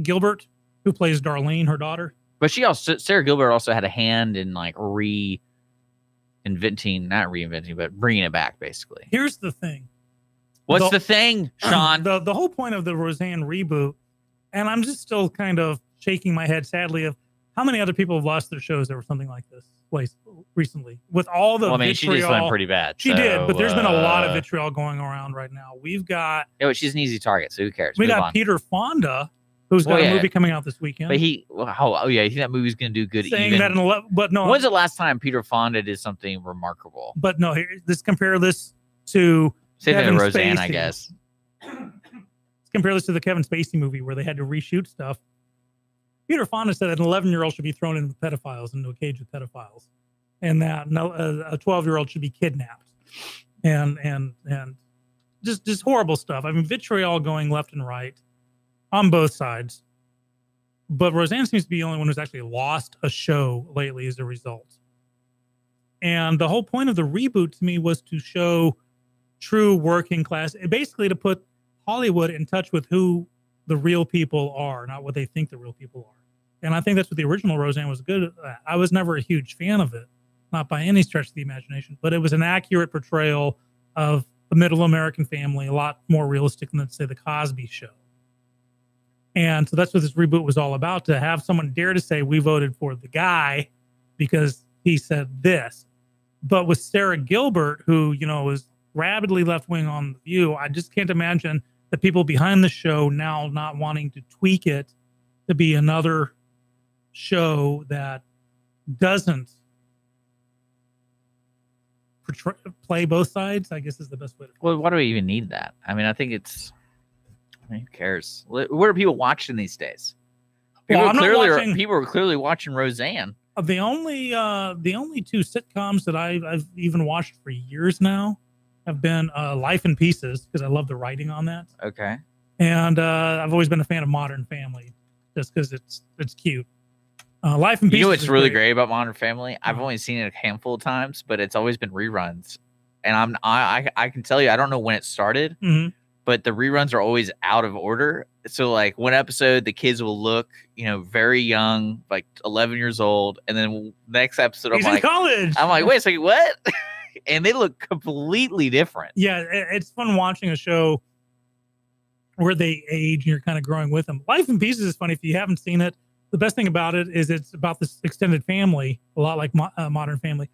Gilbert, who plays Darlene, her daughter? But Sarah Gilbert also had a hand in like not reinventing, but bringing it back, basically. Here's the thing. What's the thing, Sean? The whole point of the Roseanne reboot, and I'm just still kind of shaking my head sadly of how many other people have lost their shows over something like this place recently. With all the vitriol. She just went pretty bad. She did, but there's been a lot of vitriol going around right now. We've got... Yeah, but she's an easy target, so who cares? We got Peter Fonda, who's got a movie coming out this weekend. But you think that movie's going to do good? Saying that but no. When's the last time Peter Fonda did something remarkable? But no, compare this to Kevin Roseanne, Spacey. I guess. Let's compare this to the Kevin Spacey movie where they had to reshoot stuff. Peter Fonda said that an 11-year-old should be thrown into a cage with pedophiles, and that a 12-year-old should be kidnapped. And just horrible stuff. I mean, vitriol going left and right on both sides. But Roseanne seems to be the only one who's actually lost a show lately as a result. And the whole point of the reboot to me was to show true working class, basically to put Hollywood in touch with who the real people are, not what they think the real people are. And I think that's what the original Roseanne was good at. I was never a huge fan of it, not by any stretch of the imagination, but it was an accurate portrayal of the middle American family, a lot more realistic than, say, the Cosby Show. And so that's what this reboot was all about, to have someone dare to say, we voted for the guy because he said this. But with Sarah Gilbert, who, you know, is rabidly left-wing on The View, I just can't imagine the people behind the show now not wanting to tweak it to be another show that doesn't play both sides, I guess is the best way to put it. Well, why do we even need that? I mean, I think it's, I mean, who cares? What are people watching these days? People are clearly watching Roseanne. The only two sitcoms that I've even watched for years now have been Life in Pieces, because I love the writing on that. Okay. And I've always been a fan of Modern Family, just because it's cute. Life in Pieces. You know what's really great about Modern Family? I've only seen it a handful of times, but it's always been reruns. And I can tell you, I don't know when it started, but the reruns are always out of order. So like one episode, the kids will look, you know, very young, like 11 years old, and then next episode, He's in college. I'm like, wait a second, what? And they look completely different. Yeah, it's fun watching a show where they age and you're kind of growing with them. Life in Pieces is funny if you haven't seen it. The best thing about it is it's about this extended family, a lot like Modern Family,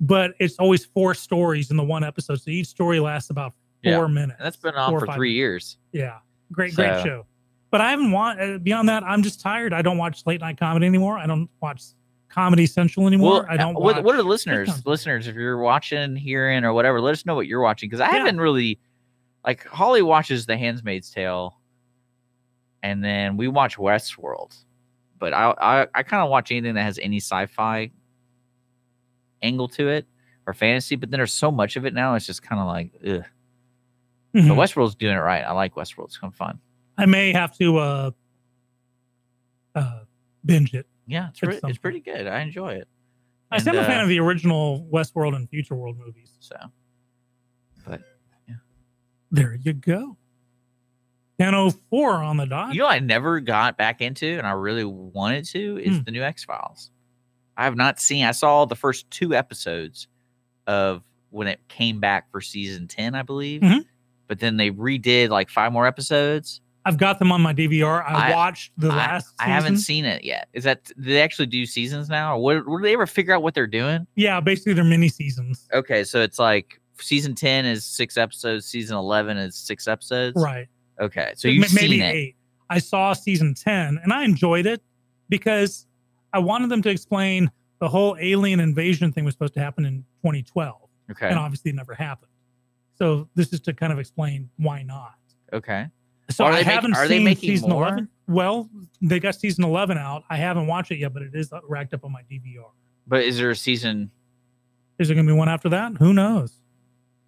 but it's always 4 stories in the one episode. So each story lasts about 4 minutes. And that's been on for 3 years. Yeah, great show. But I haven't beyond that. I'm just tired. I don't watch late night comedy anymore. I don't watch Comedy Central anymore. Well, I don't. What are the listeners? Listeners, if you're watching, hearing, or whatever, let us know what you're watching, because I haven't really, like, Holly watches The Handmaid's Tale, and then we watch Westworld. But I kind of watch anything that has any sci-fi angle to it or fantasy. But then there's so much of it now, it's just kind of like, ugh. But Westworld's doing it right. I like Westworld. It's kind of fun. I may have to binge it. Yeah, it's pretty good. I enjoy it. I'm a fan of the original Westworld and Future World movies. So, but yeah, there you go. 10:04 on the dot. You know, I never got back into, and I really wanted to, is the new X-Files. I have not seen. I saw the first 2 episodes of when it came back for season 10, I believe. But then they redid like 5 more episodes. I've got them on my DVR. I watched the last season. I haven't seen it yet. Is that, do they actually do seasons now? Or do they ever figure out what they're doing? Yeah, basically they're mini seasons. Okay, so it's like season 10 is 6 episodes. Season 11 is 6 episodes. Right. Okay, so you've seen it. 8. I saw season 10, and I enjoyed it because I wanted them to explain the whole alien invasion thing was supposed to happen in 2012. Okay. And obviously it never happened. So this is to kind of explain why not. Okay. So I haven't seen season 11. Well, they got season 11 out. I haven't watched it yet, but it is racked up on my DVR. But is there a season? Is there going to be one after that? Who knows?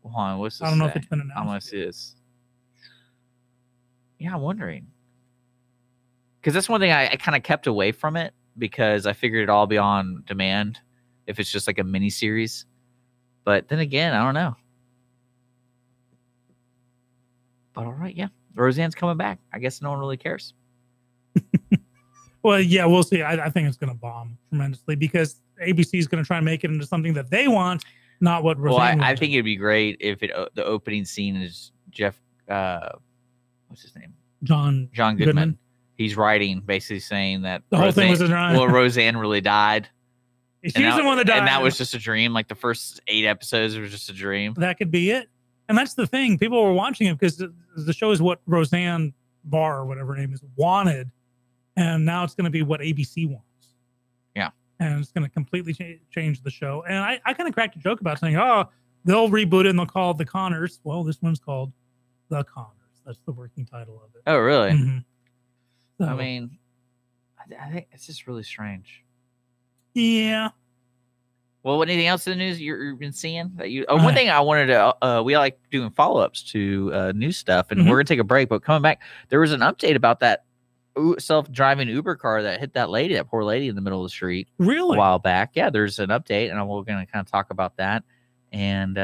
Hold on, what's this? I don't know if it's been announced. I'm going to see this. Yeah, I'm wondering. Because that's one thing I kind of kept away from it, because I figured it'd all be on demand if it's just like a mini series. But then again, I don't know. But all right, yeah. Roseanne's coming back. I guess no one really cares. Well, yeah, we'll see. I think it's going to bomb tremendously because ABC is going to try and make it into something that they want, not what Roseanne I think it'd be great if the opening scene is Jeff, what's his name? John Goodman. He's writing, basically saying that the whole thing was a dream. Well, Roseanne really died. She's the one that died. And that was just a dream. Like the first 8 episodes was just a dream. That could be it. And that's the thing. People were watching it because the show is what Roseanne Barr, or whatever her name is, wanted. And now it's going to be what ABC wants. Yeah. And it's going to completely change the show. And I kind of cracked a joke about saying, oh, they'll reboot it and they'll call it The Connors. Well, this one's called The Connors. That's the working title of it. Oh, really? So, I mean, I think it's just really strange. Yeah. Well, anything else in the news you've been seeing? One thing I wanted to, we like doing follow-ups to news stuff, and we're going to take a break, but coming back, there was an update about that self-driving Uber car that hit that poor lady in the middle of the street a while back. Yeah, there's an update, and we're going to kind of talk about that. And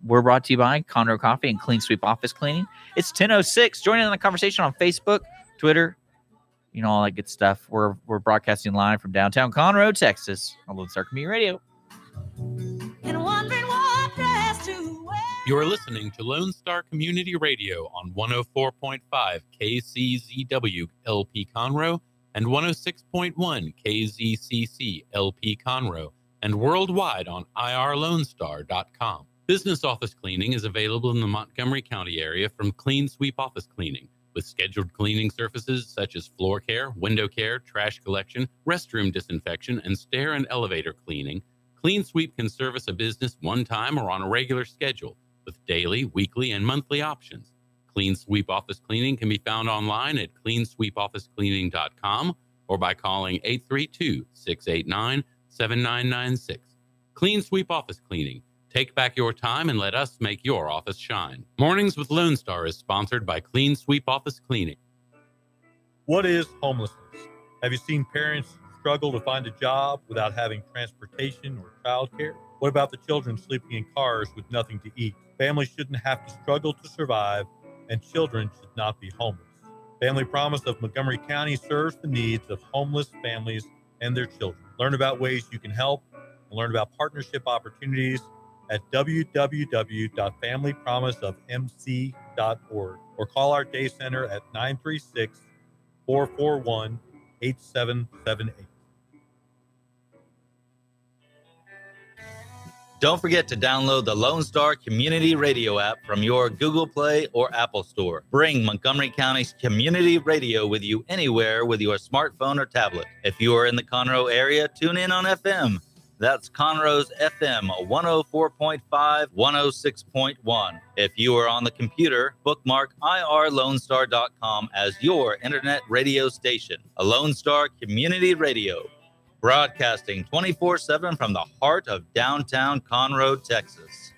we're brought to you by Conroe Coffee and Clean Sweep Office Cleaning. It's 10:06. Join in on the conversation on Facebook, Twitter, all that good stuff. We're broadcasting live from downtown Conroe, Texas, on Lone Star Community Radio. You're listening to Lone Star Community Radio on 104.5 KCZW LP Conroe and 106.1 KZCC LP Conroe, and worldwide on irlonestar.com. Business office cleaning is available in the Montgomery County area from Clean Sweep Office Cleaning, with scheduled cleaning services such as floor care, window care, trash collection, restroom disinfection, and stair and elevator cleaning. Clean Sweep can service a business one time or on a regular schedule, with daily, weekly, and monthly options. Clean Sweep Office Cleaning can be found online at cleansweepofficecleaning.com or by calling 832-689-7996. Clean Sweep Office Cleaning. Take back your time and let us make your office shine. Mornings with Lone Star is sponsored by Clean Sweep Office Cleaning. What is homelessness? Have you seen parents struggle to find a job without having transportation or childcare? What about the children sleeping in cars with nothing to eat? Families shouldn't have to struggle to survive, and children should not be homeless. Family Promise of Montgomery County serves the needs of homeless families and their children. Learn about ways you can help and learn about partnership opportunities at www.familypromiseofmc.org or call our day center at 936-441-8778. Don't forget to download the Lone Star Community Radio app from your Google Play or Apple Store. Bring Montgomery County's community radio with you anywhere with your smartphone or tablet. If you are in the Conroe area, tune in on FM. That's Conroe's FM 104.5, 106.1. If you are on the computer, bookmark irlonestar.com as your internet radio station. A Lone Star Community Radio, broadcasting 24/7 from the heart of downtown Conroe, Texas.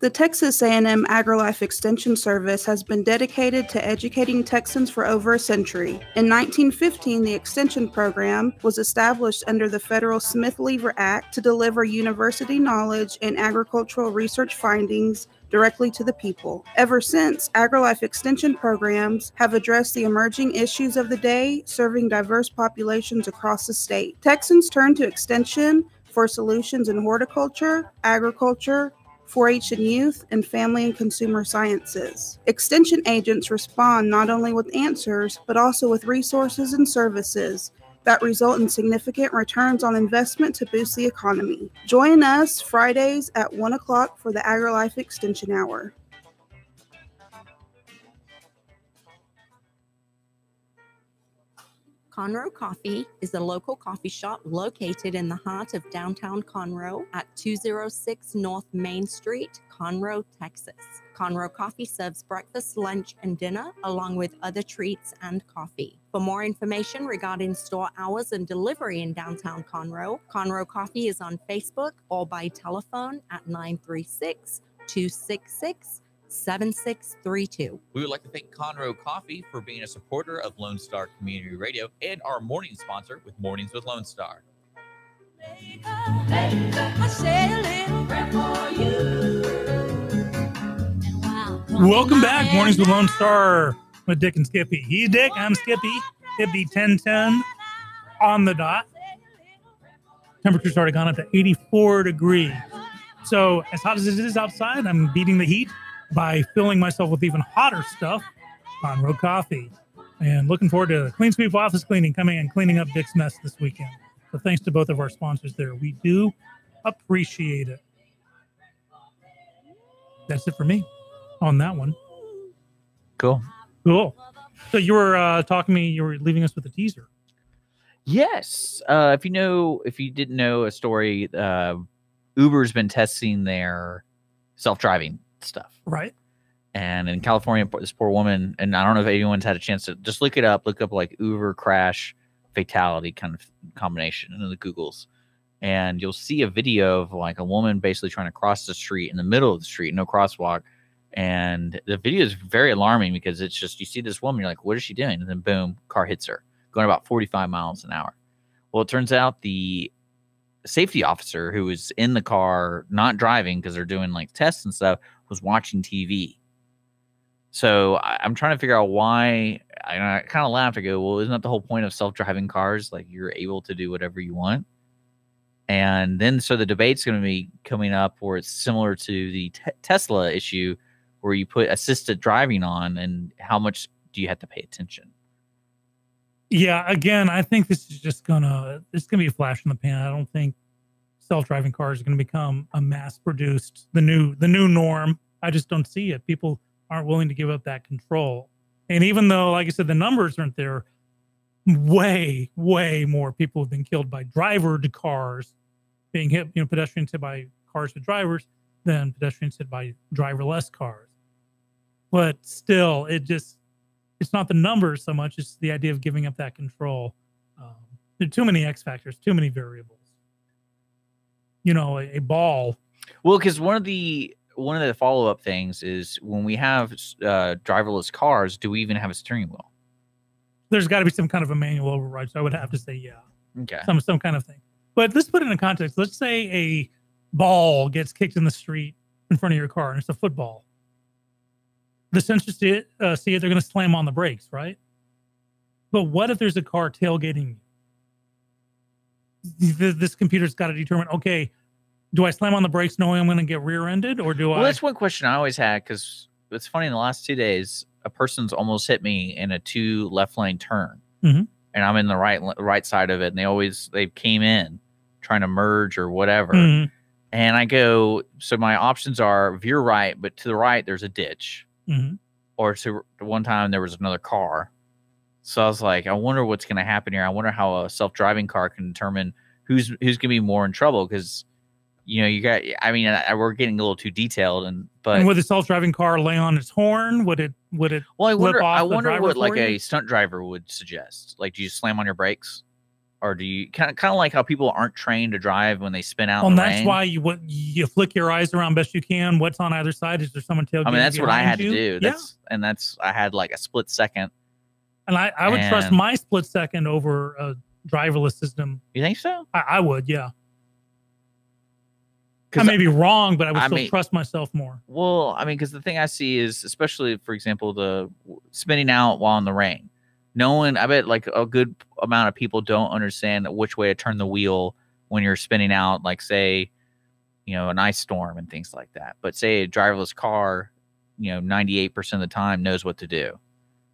The Texas A&M AgriLife Extension Service has been dedicated to educating Texans for over a century. In 1915, the Extension Program was established under the federal Smith-Lever Act to deliver university knowledge and agricultural research findings directly to the people. Ever since, AgriLife Extension programs have addressed the emerging issues of the day, serving diverse populations across the state. Texans turn to Extension for solutions in horticulture, agriculture, 4-H and youth, and family and consumer sciences. Extension agents respond not only with answers, but also with resources and services that result in significant returns on investment to boost the economy. Join us Fridays at 1 o'clock for the AgriLife Extension Hour. Conroe Coffee is a local coffee shop located in the heart of downtown Conroe at 206 North Main Street, Conroe, Texas. Conroe Coffee serves breakfast, lunch, and dinner, along with other treats and coffee. For more information regarding store hours and delivery in downtown Conroe, Conroe Coffee is on Facebook or by telephone at 936-266-7632. We would like to thank Conroe Coffee for being a supporter of Lone Star Community Radio and our morning sponsor with Mornings with Lone Star. Welcome back, Mornings with Lone Star with Dick and Skippy. He's Dick, I'm Skippy. It'd be 10:10 on the dot. Temperature's already gone up to 84 degrees. So as hot as it is outside, I'm beating the heat by filling myself with even hotter stuff, Conroe Coffee. And looking forward to Clean Sweep Office Cleaning coming and cleaning up Dick's mess this weekend. So thanks to both of our sponsors there. We do appreciate it. That's it for me on that one. Cool. So you were you were leaving us with a teaser. Yes. If you didn't know a story, Uber's been testing their self-driving stuff. Right. And in California, this poor woman, and I don't know if anyone's had a chance to just look up like Uber crash fatality kind of combination in the Googles. And you'll see a video of like a woman basically trying to cross the street in the middle of the street, no crosswalk. And the video is very alarming because it's just, you see this woman, you're like, what is she doing? And then boom, car hits her, going about 45 miles an hour. Well, it turns out the safety officer who was in the car, not driving because they're doing like tests and stuff, was watching TV. So I'm trying to figure out why. I kind of laughed. I go, well, isn't that the whole point of self-driving cars? Like, you're able to do whatever you want. And then, so the debate's going to be coming up where it's similar to the Tesla issue, where you put assisted driving on, and how much do you have to pay attention? Yeah, again, I think this is just gonna be a flash in the pan. I don't think self-driving cars are gonna become a mass-produced, the new norm. I just don't see it. People aren't willing to give up that control. And even though, like I said, the numbers aren't there, way more people have been killed by driver-to cars being hit, pedestrians hit by cars with drivers than pedestrians hit by driverless cars. But still, it's not the numbers so much, it's the idea of giving up that control. There are too many X factors, too many variables. A ball. Well, because one of the follow-up things is, when we have driverless cars, do we even have a steering wheel? There's got to be some kind of a manual override, so I would have to say yeah. Okay. Some kind of thing. But let's put it in context. Let's say a ball gets kicked in the street in front of your car, and it's a football. The sensors see it, they're going to slam on the brakes, right? But what if there's a car tailgating you? This computer's got to determine, okay, do I slam on the brakes knowing I'm going to get rear-ended, or do I? Well, that's one question I always had, because it's funny, in the last 2 days, a person's almost hit me in a 2 left lane turn, and I'm in the right side of it, and they came in trying to merge or whatever. And I go, so my options are veer right, but to the right, there's a ditch. Or to one time there was another car. So I was like, I wonder what's going to happen here. I wonder how a self-driving car can determine who's going to be more in trouble, because we're getting a little too detailed, and would the self-driving car lay on its horn? Would it well, I wonder what like a stunt driver would suggest. Like, do you slam on your brakes, or do you kind of like how people aren't trained to drive when they spin out? Well, that's why you flick your eyes around best you can. What's on either side? Is there someone tailgating? I mean, that's what I had to do. Yeah. I had like a split second. And I would trust my split second over a driverless system. You think so? I would, yeah. I may be wrong, but I would still trust myself more. Well, I mean, because the thing I see is, especially, for example, the spinning out while in the rain. I bet like a good amount of people don't understand which way to turn the wheel when you're spinning out, like, say, an ice storm and things like that. But say a driverless car, 98% of the time knows what to do.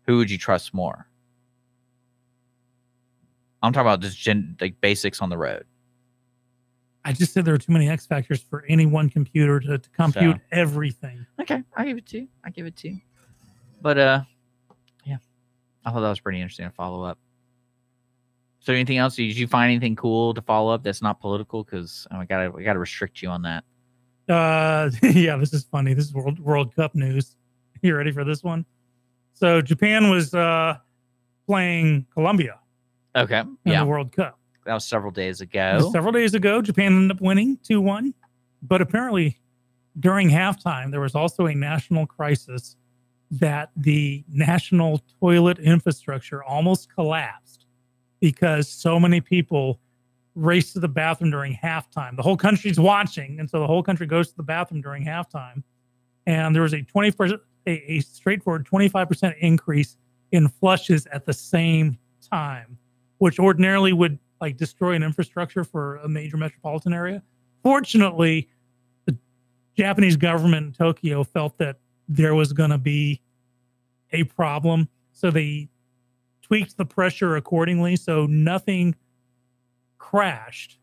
Who would you trust more? I'm talking about just like basics on the road. I just said there are too many X factors for any one computer to compute everything. Okay, I give it to you. But yeah, I thought that was pretty interesting to follow up. So anything else? Did you find anything cool to follow up that's not political? Because we gotta restrict you on that. Yeah, this is funny. This is World Cup news. You ready for this one? So Japan was playing Colombia. Okay. In the World Cup. That was several days ago. Japan ended up winning 2-1. But apparently, during halftime, there was also a national crisis that the national toilet infrastructure almost collapsed because so many people raced to the bathroom during halftime. The whole country's watching, and so the whole country goes to the bathroom during halftime. And there was a straightforward 25% increase in flushes at the same time, which ordinarily would destroy an infrastructure for a major metropolitan area. Fortunately, the Japanese government in Tokyo felt that there was going to be a problem, so they tweaked the pressure accordingly, so nothing crashed,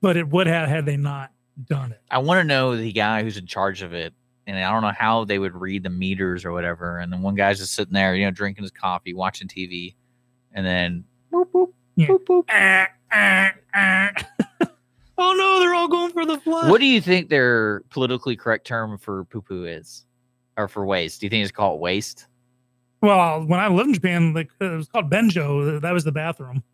but it would have had they not done it. I want to know the guy who's in charge of it, and I don't know how they would read the meters or whatever, and then one guy's just sitting there, drinking his coffee, watching TV, and then boop, boop. Yeah. Boop, boop. Oh no, they're all going for the flush. What do you think their politically correct term for poo-poo is? Or for waste? Do you think it's called waste? Well, when I lived in Japan, it was called benjo. That was the bathroom.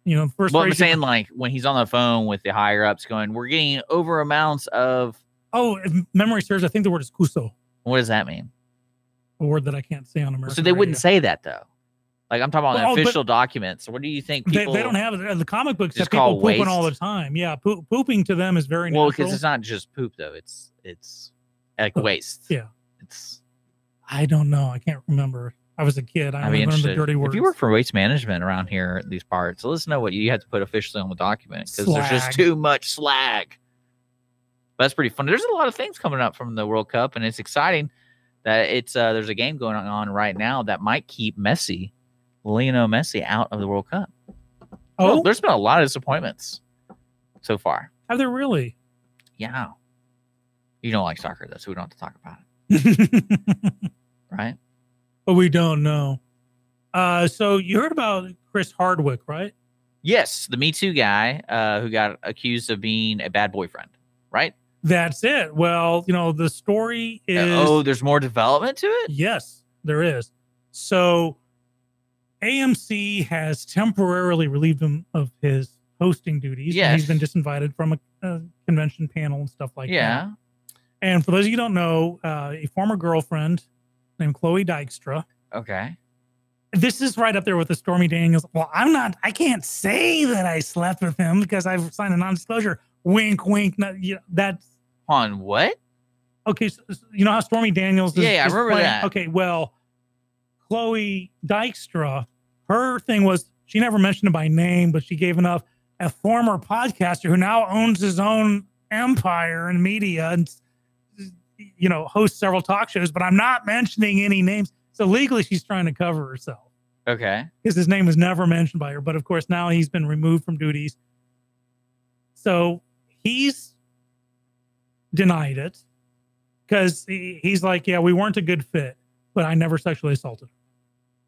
You know, first. Well, I'm saying like when he's on the phone with the higher ups, going, "We're getting over amounts of." Oh, if memory serves, I think the word is cuso. What does that mean? A word that I can't say on American. So they wouldn't say that though. Like I'm talking about official documents. What do you think people? They don't have it. The comic books have people pooping all the time. Yeah, pooping to them is very natural. Well, because it's not just poop though. It's like waste. Yeah, it's. I don't know. I can't remember. I was a kid. I only learned the dirty words. If you work for waste management around here at these parts, let us know what you have to put officially on the document because there's just too much slag. But that's pretty fun. There's a lot of things coming up from the World Cup, and it's exciting that it's there's a game going on right now that might keep Lionel Messi out of the World Cup. Oh, well, there's been a lot of disappointments so far. Have there really? Yeah. You don't like soccer, though, so we don't have to talk about it. Right? But we don't know. So you heard about Chris Hardwick, right? Yes, the Me Too guy who got accused of being a bad boyfriend, right? That's it. Well, you know, the story is... there's more development to it? Yes, there is. So AMC has temporarily relieved him of his hosting duties. Yes. He's been disinvited from a convention panel and stuff like that. And for those of you who don't know, a former girlfriend named Chloe Dykstra. Okay. This is right up there with the Stormy Daniels. Well, I can't say that I slept with him because I've signed a non-disclosure. Wink, wink. That's on what? Okay. So, you know how Stormy Daniels is, I remember that. Okay. Well, Chloe Dykstra, her thing was she never mentioned it by name, but she gave enough. A former podcaster who now owns his own empire in media and, you know, hosts several talk shows, but I'm not mentioning any names. So legally, she's trying to cover herself. Okay. Because his name was never mentioned by her. But of course, now he's been removed from duties. So he's denied it because he's like, yeah, we weren't a good fit, but I never sexually assaulted her.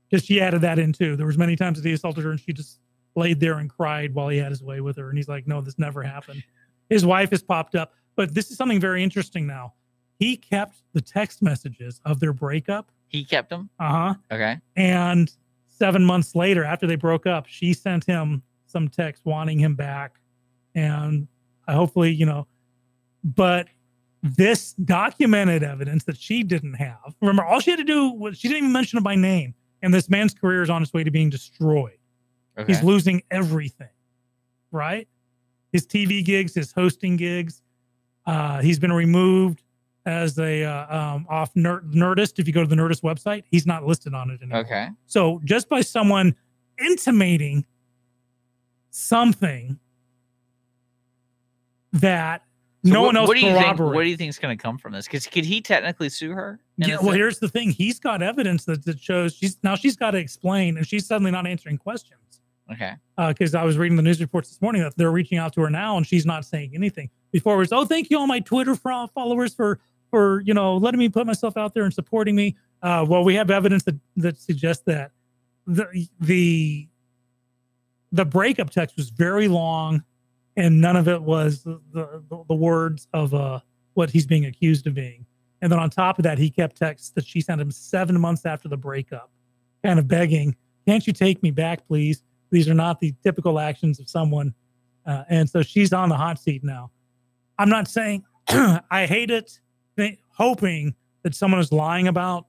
Because she added that in too. There was many times that he assaulted her and she just laid there and cried while he had his way with her. And he's like, no, this never happened. His wife has popped up. But this is something very interesting now. He kept the text messages of their breakup. He kept them? Uh-huh. Okay. And 7 months later, after they broke up, she sent him some text wanting him back. And hopefully, you know, but this documented evidence that she didn't have. Remember, all she had to do was, she didn't even mention it by name. And this man's career is on its way to being destroyed. Okay. He's losing everything, right? His TV gigs, his hosting gigs. He's been removed as a off Nerdist. If you go to the Nerdist website, he's not listed on it anymore. Okay. So just by someone intimating something that no one else corroborates. What do you think is going to come from this? Because could he technically sue her? Yeah. Well, here's the thing. He's got evidence that shows she's got to explain, and she's suddenly not answering questions. Okay. Because I was reading the news reports this morning that they're reaching out to her now, and she's not saying anything. Before it was, oh, thank you all my Twitter followers for you know letting me put myself out there and supporting me. Well, we have evidence that suggests that the breakup text was very long, and none of it was the words of what he's being accused of being. And then on top of that, he kept texts that she sent him 7 months after the breakup, kind of begging, "Can't you take me back, please? These are not the typical actions of someone." And so she's on the hot seat now. I'm not saying I hate it, hoping that someone is lying about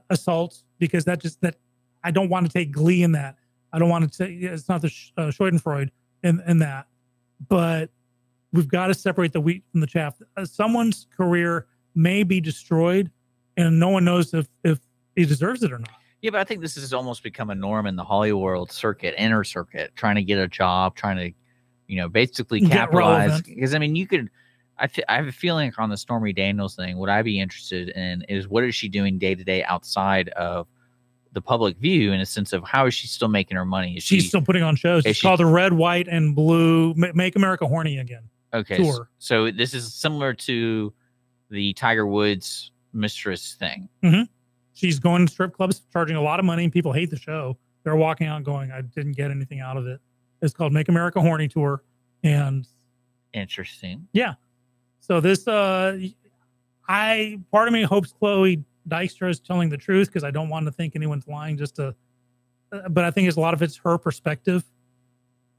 assault, because that I don't want to take glee in that. I don't want to say it's not the Schadenfreude in that, but we've got to separate the wheat from the chaff. Someone's career may be destroyed, and no one knows if he deserves it or not. Yeah, but I think this has almost become a norm in the Hollywood circuit, inner circuit, trying to get a job, trying to, you know, basically capitalize. Because I mean, you could. I have a feeling on the Stormy Daniels thing. What I'd be interested in is what is she doing day to day outside of the public view, in a sense of how is she still making her money? She's still putting on shows. It's called the Red, White, and Blue Make America Horny Again. Okay, tour. So this is similar to the Tiger Woods mistress thing. Mm-hmm. She's going to strip clubs, charging a lot of money, and people hate the show. They're walking out going, I didn't get anything out of it. It's called Make America Horny Tour. And interesting. Yeah. So this, part of me hopes Chloe Dykstra is telling the truth, because I don't want to think anyone's lying just to but I think a lot of it's her perspective.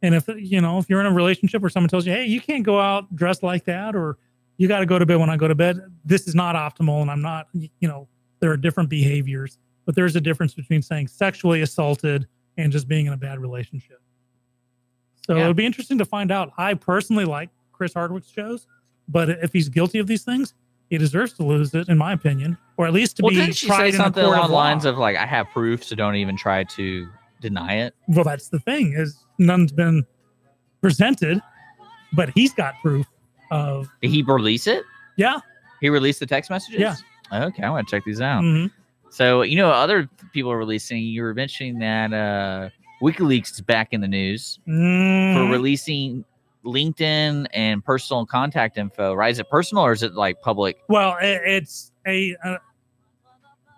And if you're in a relationship where someone tells you, hey, you can't go out dressed like that, or you got to go to bed when I go to bed, this is not optimal. And I'm not, there are different behaviors, but there's a difference between saying sexually assaulted and just being in a bad relationship. So It'll be interesting to find out. I personally like Chris Hardwick's shows, but if he's guilty of these things, he deserves to lose it, in my opinion, or at least to be didn't she tried say in a something court along of the lines law. of like, I have proof, so don't even try to deny it? Well, that's the thing, is none's been presented, but he's got proof of. Did he release it? Yeah. He released the text messages? Yeah. Okay, I want to check these out. Mhm. So, other people are releasing, you were mentioning that WikiLeaks is back in the news for releasing LinkedIn and personal contact info, right? Is it personal or is it like public? Well, it's a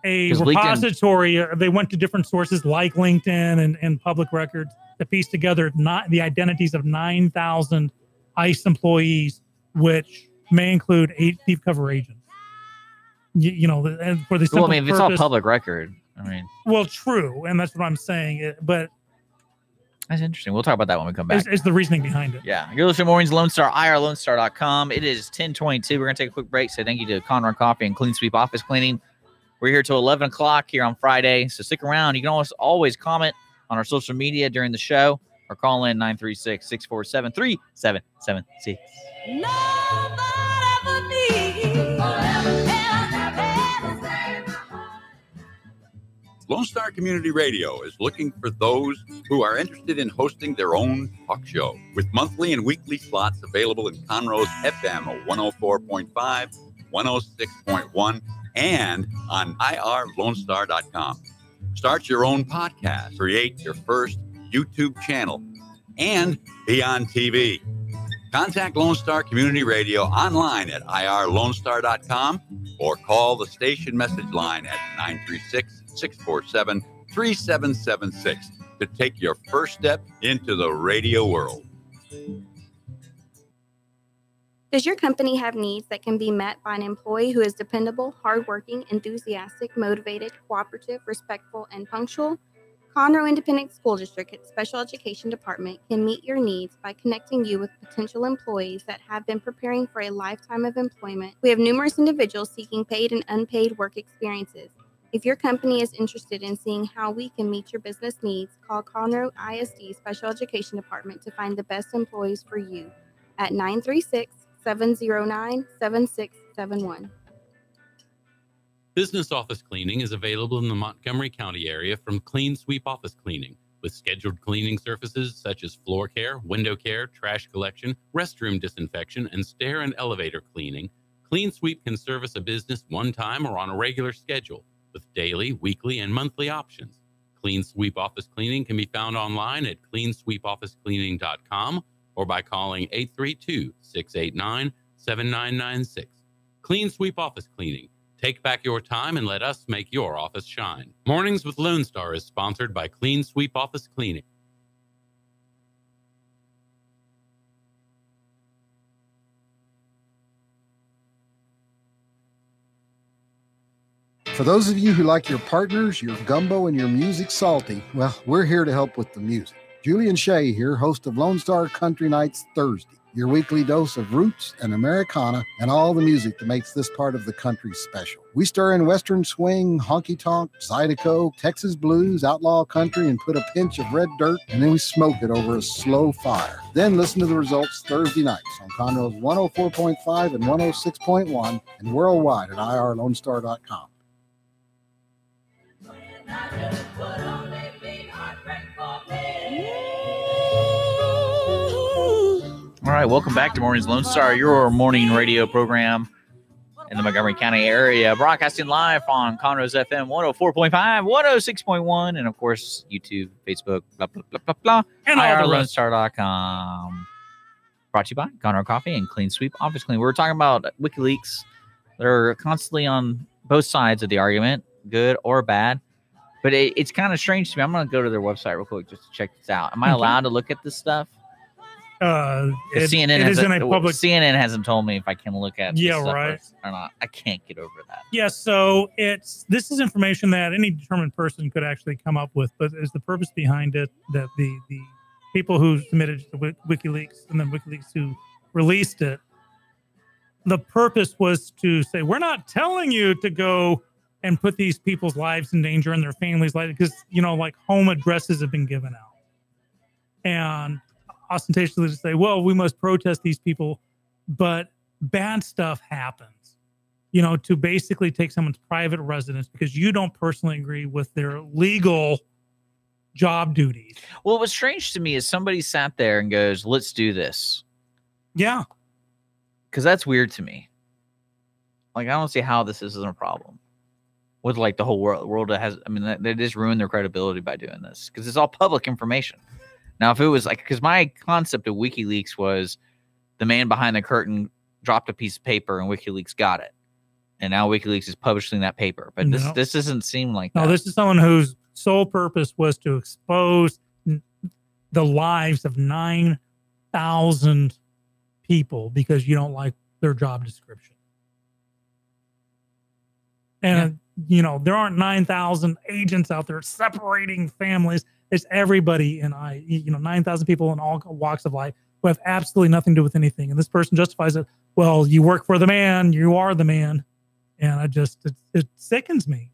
'Cause repository. They went to different sources like LinkedIn and public records to piece together the identities of 9,000 ICE employees, which may include 8 thief cover agents. And for the simple if it's all public record, well, true, and that's what I'm saying. But that's interesting. We'll talk about that when we come back. Is the reasoning behind it? Yeah, you're listening to Mornings Lone Star, irlonestar.com. It is 10:22. We're gonna take a quick break. Say thank you to Conroe Coffee and Clean Sweep Office Cleaning. We're here till 11 o'clock here on Friday, so stick around. You can always comment on our social media during the show or call in 936-647-3776. Lone Star Community Radio is looking for those who are interested in hosting their own talk show with monthly and weekly slots available in Conroe's FM 104.5, 106.1, and on irlonestar.com. Start your own podcast, create your first YouTube channel, and be on TV. Contact Lone Star Community Radio online at irlonestar.com or call the station message line at 936-647-3776 to take your first step into the radio world. Does your company have needs that can be met by an employee who is dependable, hardworking, enthusiastic, motivated, cooperative, respectful, and punctual? Conroe Independent School District Special Education Department can meet your needs by connecting you with potential employees that have been preparing for a lifetime of employment. We have numerous individuals seeking paid and unpaid work experiences. If your company is interested in seeing how we can meet your business needs, call Conroe ISD Special Education Department to find the best employees for you at 936-709-7671. Business office cleaning is available in the Montgomery County area from Clean Sweep Office Cleaning, with scheduled cleaning services such as floor care, window care, trash collection, restroom disinfection, and stair and elevator cleaning. Clean Sweep can service a business one time or on a regular schedule, with daily, weekly, and monthly options. Clean Sweep Office Cleaning can be found online at cleansweepofficecleaning.com or by calling 832-689-7996. Clean Sweep Office Cleaning. Take back your time and let us make your office shine. Mornings with Lone Star is sponsored by Clean Sweep Office Cleaning. For those of you who like your partners, your gumbo, and your music salty, well, we're here to help with the music. Julian Shea here, host of Lone Star Country Nights Thursday, your weekly dose of roots and Americana and all the music that makes this part of the country special. We stir in Western swing, honky-tonk, Zydeco, Texas blues, outlaw country, and put a pinch of red dirt, and then we smoke it over a slow fire. Then listen to the results Thursday nights on Conroe's 104.5 and 106.1 and worldwide at irlonestar.com. All right, welcome back to Mornings Lone Star, your morning radio program in the Montgomery County area, broadcasting live on Conroe's FM 104.5, 106.1, and of course, YouTube, Facebook, blah, blah, blah, blah, blah, and irlonestar.com. Brought to you by Conroe Coffee and Clean Sweep Office Cleaning. We were talking about WikiLeaks. They're constantly on both sides of the argument, good or bad. But it's kind of strange to me. I'm going to go to their website real quick just to check this out. Am I allowed to look at this stuff? CNN hasn't told me if I can look at this stuff or not. I can't get over that. Yeah, so this is information that any determined person could actually come up with, but is the purpose behind it that the people who submitted to WikiLeaks and then WikiLeaks who released it, the purpose was to say, we're not telling you to go and put these people's lives in danger and their families' lives, because, like home addresses have been given out. And ostentatiously to say, well, we must protest these people, but bad stuff happens, to basically take someone's private residence because you don't personally agree with their legal job duties. Well, what's strange to me is somebody sat there and goes, let's do this. Yeah. Because that's weird to me. Like, I don't see how this isn't a problem with like the whole world that has, they just ruined their credibility by doing this because it's all public information. Now, if it was like, because my concept of WikiLeaks was the man behind the curtain dropped a piece of paper and WikiLeaks got it. And now WikiLeaks is publishing that paper. But this doesn't seem like that. No, this is someone whose sole purpose was to expose the lives of 9,000 people because you don't like their job description. And, there aren't 9,000 agents out there separating families. It's everybody. And 9,000 people in all walks of life who have absolutely nothing to do with anything. And this person justifies it. Well, you work for the man. You are the man. And it sickens me.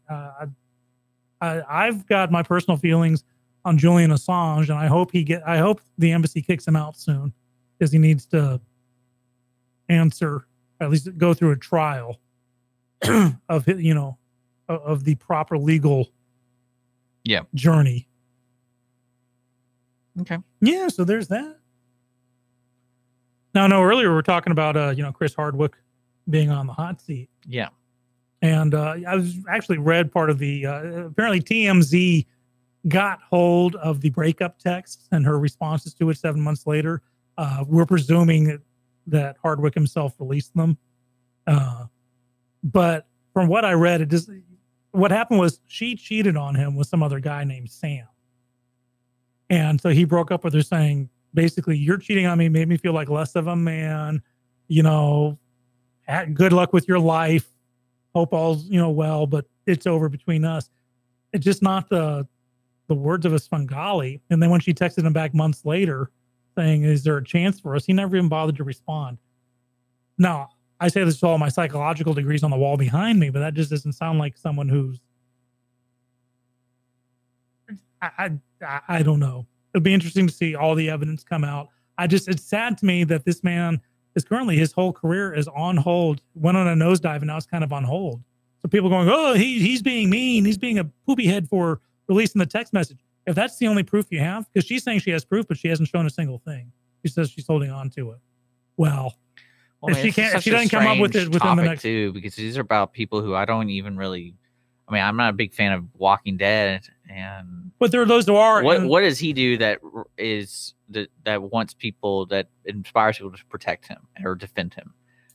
I've got my personal feelings on Julian Assange, and I hope the embassy kicks him out soon because he needs to answer, at least go through a trial of the proper legal journey. Okay. Yeah, so there's that. Now, I know earlier we were talking about Chris Hardwick being on the hot seat. Yeah. And I was actually read part of the apparently TMZ got hold of the breakup texts and her responses to it 7 months later. We're presuming that Hardwick himself released them. But from what I read, what happened was she cheated on him with some other guy named Sam. And so he broke up with her saying, basically, you're cheating on me, made me feel like less of a man, good luck with your life. Hope all's, well, but it's over between us. It's just not the words of a Svengali. And then when she texted him back months later saying, is there a chance for us? He never even bothered to respond. Now, I say this with all my psychological degrees on the wall behind me, but that just doesn't sound like someone who's, I don't know. It'll be interesting to see all the evidence come out. It's sad to me that this man is currently, his whole career is on hold, went on a nosedive, and now it's kind of on hold. So people going, oh, he's being mean. He's being a poopy head for releasing the text message. If that's the only proof you have, because she's saying she has proof, but she hasn't shown a single thing. She says she's holding on to it. Well, if she doesn't come up with it within the next too, because these are about people who I don't even really. I'm not a big fan of Walking Dead, but there are those who are. What does he do that wants people, that inspires people to protect him or defend him?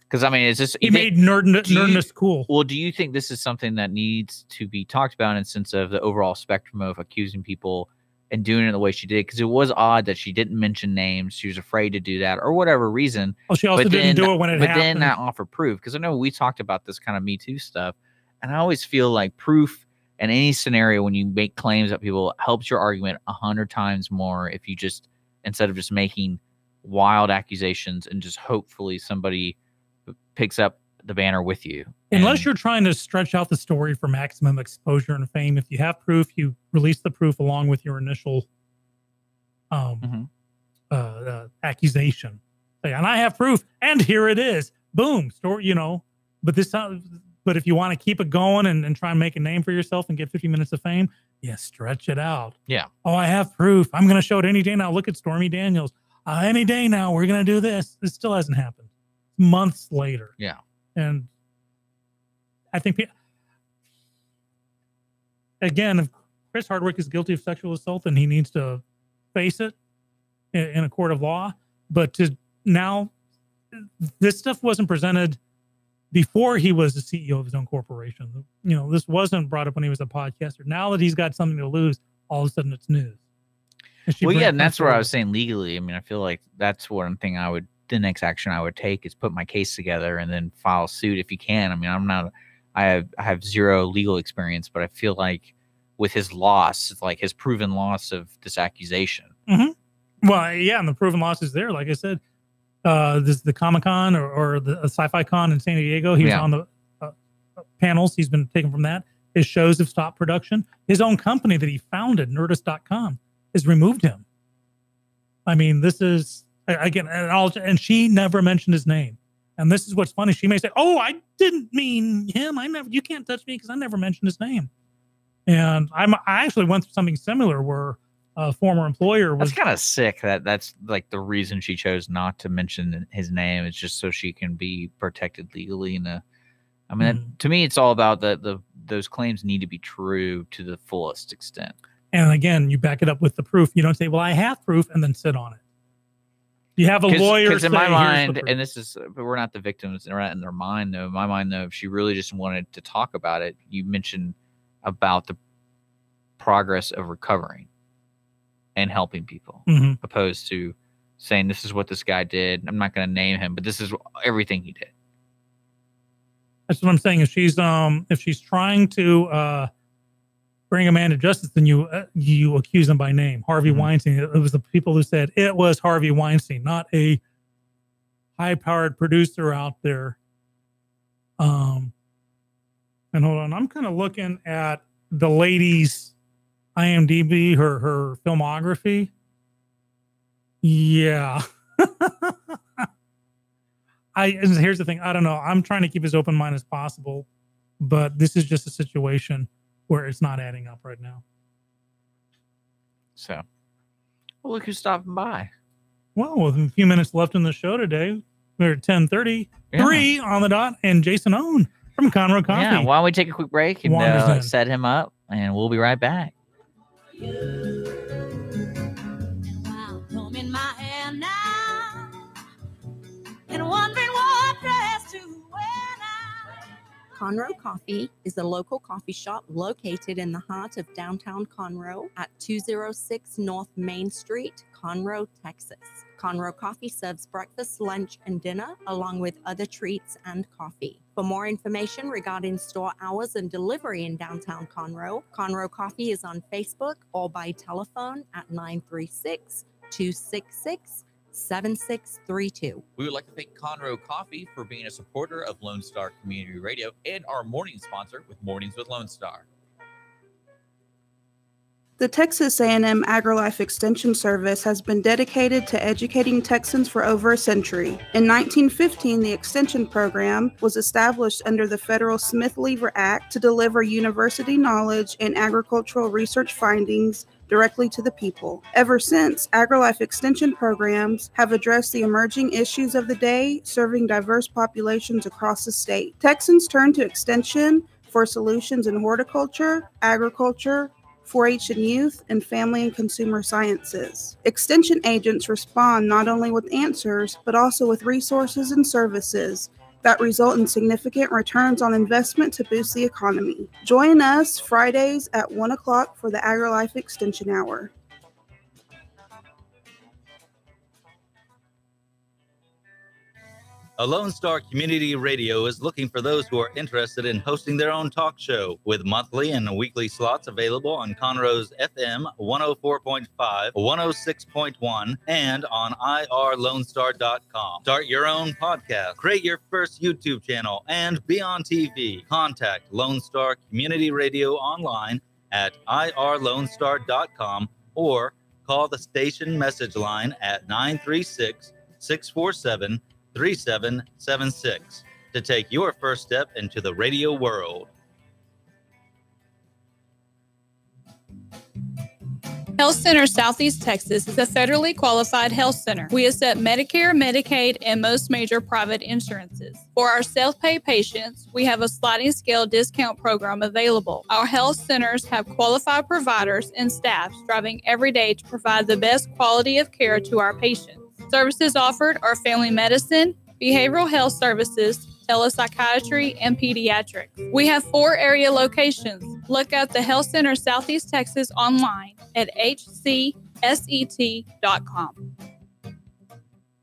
Because it's just he made nerdness cool. Well, do you think this is something that needs to be talked about in the sense of the overall spectrum of accusing people and doing it the way she did? Because it was odd that she didn't mention names. She was afraid to do that or whatever reason. Well, she also didn't do it when it happened. But then not offer proof. Because I know we talked about this kind of Me Too stuff. And I always feel like proof in any scenario when you make claims that people helps your argument 100 times more if you just, instead of just making wild accusations and just hopefully somebody picks up the banner with you. Unless you're trying to stretch out the story for maximum exposure and fame, if you have proof, you release the proof along with your initial accusation. Say, and I have proof, and here it is. Boom, story. But this time. But if you want to keep it going and try and make a name for yourself and get 50 minutes of fame, stretch it out. Yeah. Oh, I have proof. I'm going to show it any day now. Look at Stormy Daniels. Any day now, we're going to do this. It still hasn't happened. Months later. Yeah. And I think, again, if Chris Hardwick is guilty of sexual assault, then he needs to face it in a court of law. But now, this stuff wasn't presented before he was the CEO of his own corporation. This wasn't brought up when he was a podcaster. Now that he's got something to lose, all of a sudden it's news. Well, yeah, and that's where I was saying legally. I mean, I feel like that's one thing the next action I would take is put my case together and then file suit if you can. I mean, I have zero legal experience, but I feel like with his loss, it's like his proven loss of this accusation. Mm-hmm. Well, yeah, and the proven loss is there. Like I said, this is the Comic-Con or the Sci-Fi Con in San Diego. He was on the panels. He's been taken from that. His shows have stopped production. His own company that he founded, Nerdist.com, has removed him. I mean, this is, again, and she never mentioned his name. And this is what's funny. She may say, "Oh, I didn't mean him. You can't touch me because I never mentioned his name." And I actually went through something similar where a former employer was. That's kind of sick. That's like the reason she chose not to mention his name. It's just so she can be protected legally. To me, it's all about those claims need to be true to the fullest extent. And again, you back it up with the proof. You don't say, "Well, I have proof," and then sit on it. You have a lawyer. Because in my mind, and this is, but we're not the victims. We're not in their mind, though. In my mind, though, if she really just wanted to talk about it, you mentioned about the progress of recovering and helping people, opposed to saying this is what this guy did. I'm not going to name him, but this is everything he did. That's what I'm saying. If she's trying to bring a man to justice, then you accuse him by name. Harvey Weinstein. It was the people who said it was Harvey Weinstein, not a high-powered producer out there. And hold on, I'm kind of looking at the lady's IMDb, her filmography. Yeah. Here's the thing. I don't know. I'm trying to keep as open mind as possible, but this is just a situation where it's not adding up right now. So, well, look who's stopping by. Well, with a few minutes left in the show today, we're at 10:33 on the dot, and Jason Owen from Conroe Coffee. Yeah, why don't we take a quick break and set him up, and we'll be right back. Conroe Coffee is a local coffee shop located in the heart of downtown Conroe at 206 North Main Street, Conroe, Texas. Conroe Coffee serves breakfast, lunch, and dinner, along with other treats and coffee. For more information regarding store hours and delivery in downtown Conroe, Conroe Coffee is on Facebook or by telephone at 936-266-7632. We would like to thank Conroe Coffee for being a supporter of Lone Star Community Radio and our morning sponsor with Mornings with Lone Star. The Texas A&M AgriLife Extension Service has been dedicated to educating Texans for over a century. In 1915, the Extension Program was established under the federal Smith-Lever Act to deliver university knowledge and agricultural research findings directly to the people. Ever since, AgriLife Extension programs have addressed the emerging issues of the day, serving diverse populations across the state. Texans turn to Extension for solutions in horticulture, agriculture, 4-H and youth, and family and consumer sciences. Extension agents respond not only with answers, but also with resources and services that result in significant returns on investment to boost the economy. Join us Fridays at 1 o'clock for the AgriLife Extension Hour. A Lone Star Community Radio is looking for those who are interested in hosting their own talk show with monthly and weekly slots available on Conroe's FM 104.5, 106.1, and on irlonestar.com. Start your own podcast, create your first YouTube channel, and be on TV. Contact Lone Star Community Radio online at irlonestar.com or call the station message line at 936-647-3776 to take your first step into the radio world. Health Center Southeast Texas is a federally qualified health center. We accept Medicare, Medicaid, and most major private insurances. For our self-pay patients, we have a sliding scale discount program available. Our health centers have qualified providers and staff striving every day to provide the best quality of care to our patients. Services offered are family medicine, behavioral health services, telepsychiatry, and pediatrics. We have 4 area locations. Look at the Health Center Southeast Texas online at hctx.com set.com.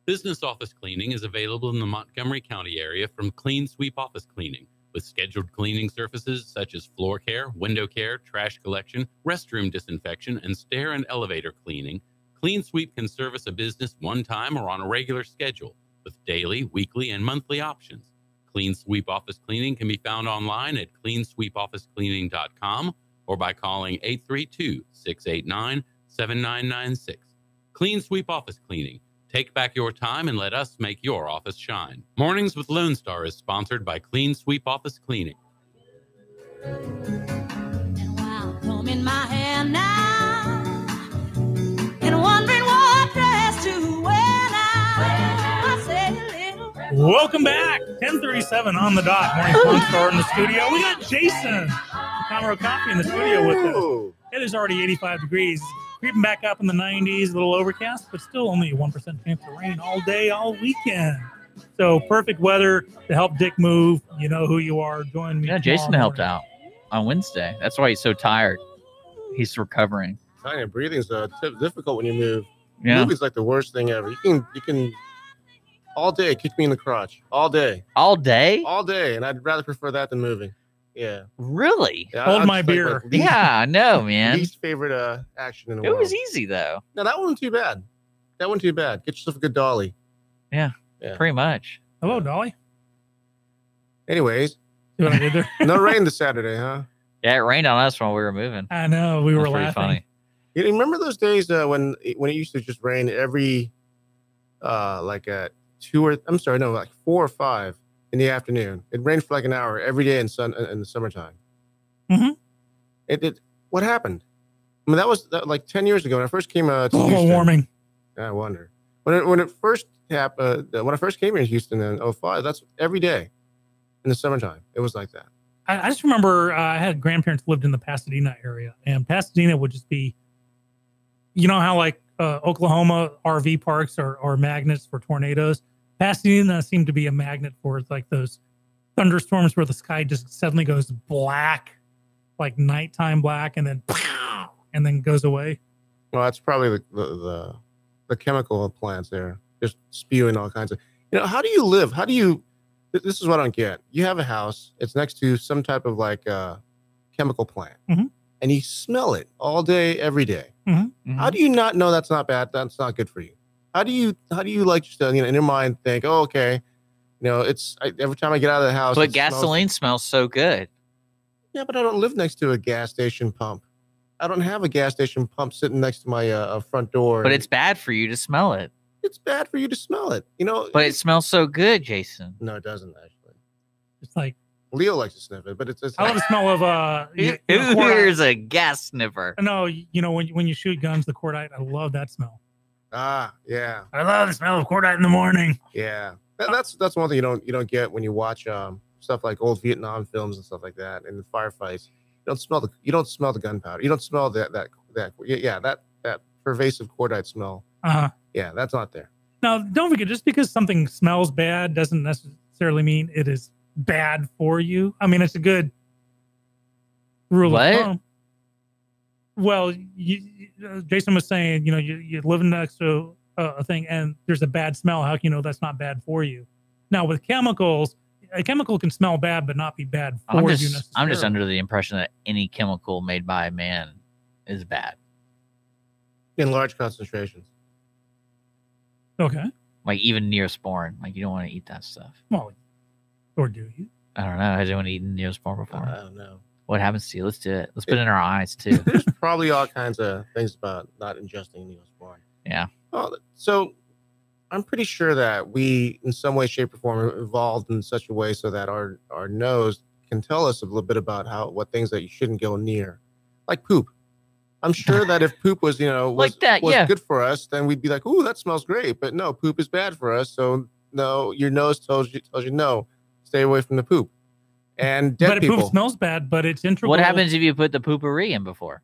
Business office cleaning is available in the Montgomery County area from Clean Sweep Office Cleaning, with scheduled cleaning services such as floor care, window care, trash collection, restroom disinfection, and stair and elevator cleaning. Clean Sweep can service a business one time or on a regular schedule, with daily, weekly, and monthly options. Clean Sweep Office Cleaning can be found online at cleansweepofficecleaning.com or by calling 832-689-7996. Clean Sweep Office Cleaning. Take back your time and let us make your office shine. Mornings with Lone Star is sponsored by Clean Sweep Office Cleaning. Comb in my hair now, and wondering what dress to wear now. I say a little. Welcome back. 10:37 on the dot. Morning Lone Star in the studio. We got Jason Conroe Coffee in the studio with us. It is already 85 degrees. Creeping back up in the 90s, a little overcast, but still only a 1% chance of rain all day, all weekend. So perfect weather to help Dick move. You know who you are. Join me. Yeah, Jason helped out on Wednesday. That's why he's so tired. He's recovering. Kind of breathing's difficult when you move. Yeah. Moving's like the worst thing ever. You can all day kick me in the crotch. All day. All day? All day. And I'd rather prefer that than moving. Yeah. Really? Yeah, Hold my beer. Yeah, I know, man. Least favorite action in the It world. was easy, though. No, that wasn't too bad. That wasn't too bad. Get yourself a good dolly. Yeah, pretty much. Hello, Dolly. Anyways. See what I did there? No rain this Saturday, huh? Yeah, it rained on us while we were moving. I know. We were That's pretty laughing. funny. You remember those days when it used to just rain every like at 4 or 5 in the afternoon. It rained for like an hour every day in the summertime. Mm-hmm. What happened? I mean, that was like 10 years ago when I first came to Global Houston. warming. I wonder when it first happened. When I first came here in Houston in 2005, that's every day in the summertime. It was like that. I just remember I had grandparents lived in the Pasadena area, and Pasadena would just be, you know how like Oklahoma RV parks are magnets for tornadoes. Pasadena seemed to be a magnet for like those thunderstorms where the sky just suddenly goes black, like nighttime black, and then goes away. Well, that's probably the chemical plants there, just spewing all kinds of. How do you live? How do you? This is what I don't get. You have a house. It's next to some type of like chemical plant, and you smell it all day, every day. How do you not know that's not bad? That's not good for you. How do you like just in your mind think, oh, okay, every time I get out of the house. But gasoline smells so good. Yeah, but I don't live next to a gas station pump. I don't have a gas station pump sitting next to my front door. But it's bad for you to smell it. It's bad for you to smell it. But it smells so good, Jason. No, it doesn't actually. It's like Leo likes to sniff it, but it's I love the smell of Who here's a gas sniffer? No, when you shoot guns, the cordite. I love that smell. Ah, yeah. I love the smell of cordite in the morning. Yeah, that's one thing you don't get when you watch stuff like old Vietnam films and stuff like that, and the firefights. You don't smell the gunpowder. You don't smell that pervasive cordite smell. Yeah, that's not there. Now, don't forget, just because something smells bad doesn't necessarily mean it is bad for you. I mean, it's a good rule of thumb. Well, Jason was saying, you're living next to a thing and there's a bad smell. How can you know that's not bad for you? Now, with chemicals, a chemical can smell bad but not be bad for you necessarily. I'm just under the impression that any chemical made by a man is bad. In large concentrations. Okay. Like even Neosporin. Like you don't want to eat that stuff. Well, or do you? I don't know. Has anyone eaten Neosporin before? I don't know. What happens to you? Let's do it. Let's put it in our eyes too. There's probably all kinds of things about not ingesting Neosporin. Yeah. Well, so I'm pretty sure that we, in some way, shape, or form, evolved in such a way so that our nose can tell us a little bit about what things that you shouldn't go near, like poop. I'm sure that if poop was, was good for us, then we'd be like, "Ooh, that smells great." But no, poop is bad for us. So no, your nose tells you no, stay away from the poop. And dead people. Poop smells bad, but it's integral. What happens if you put the poopery in before?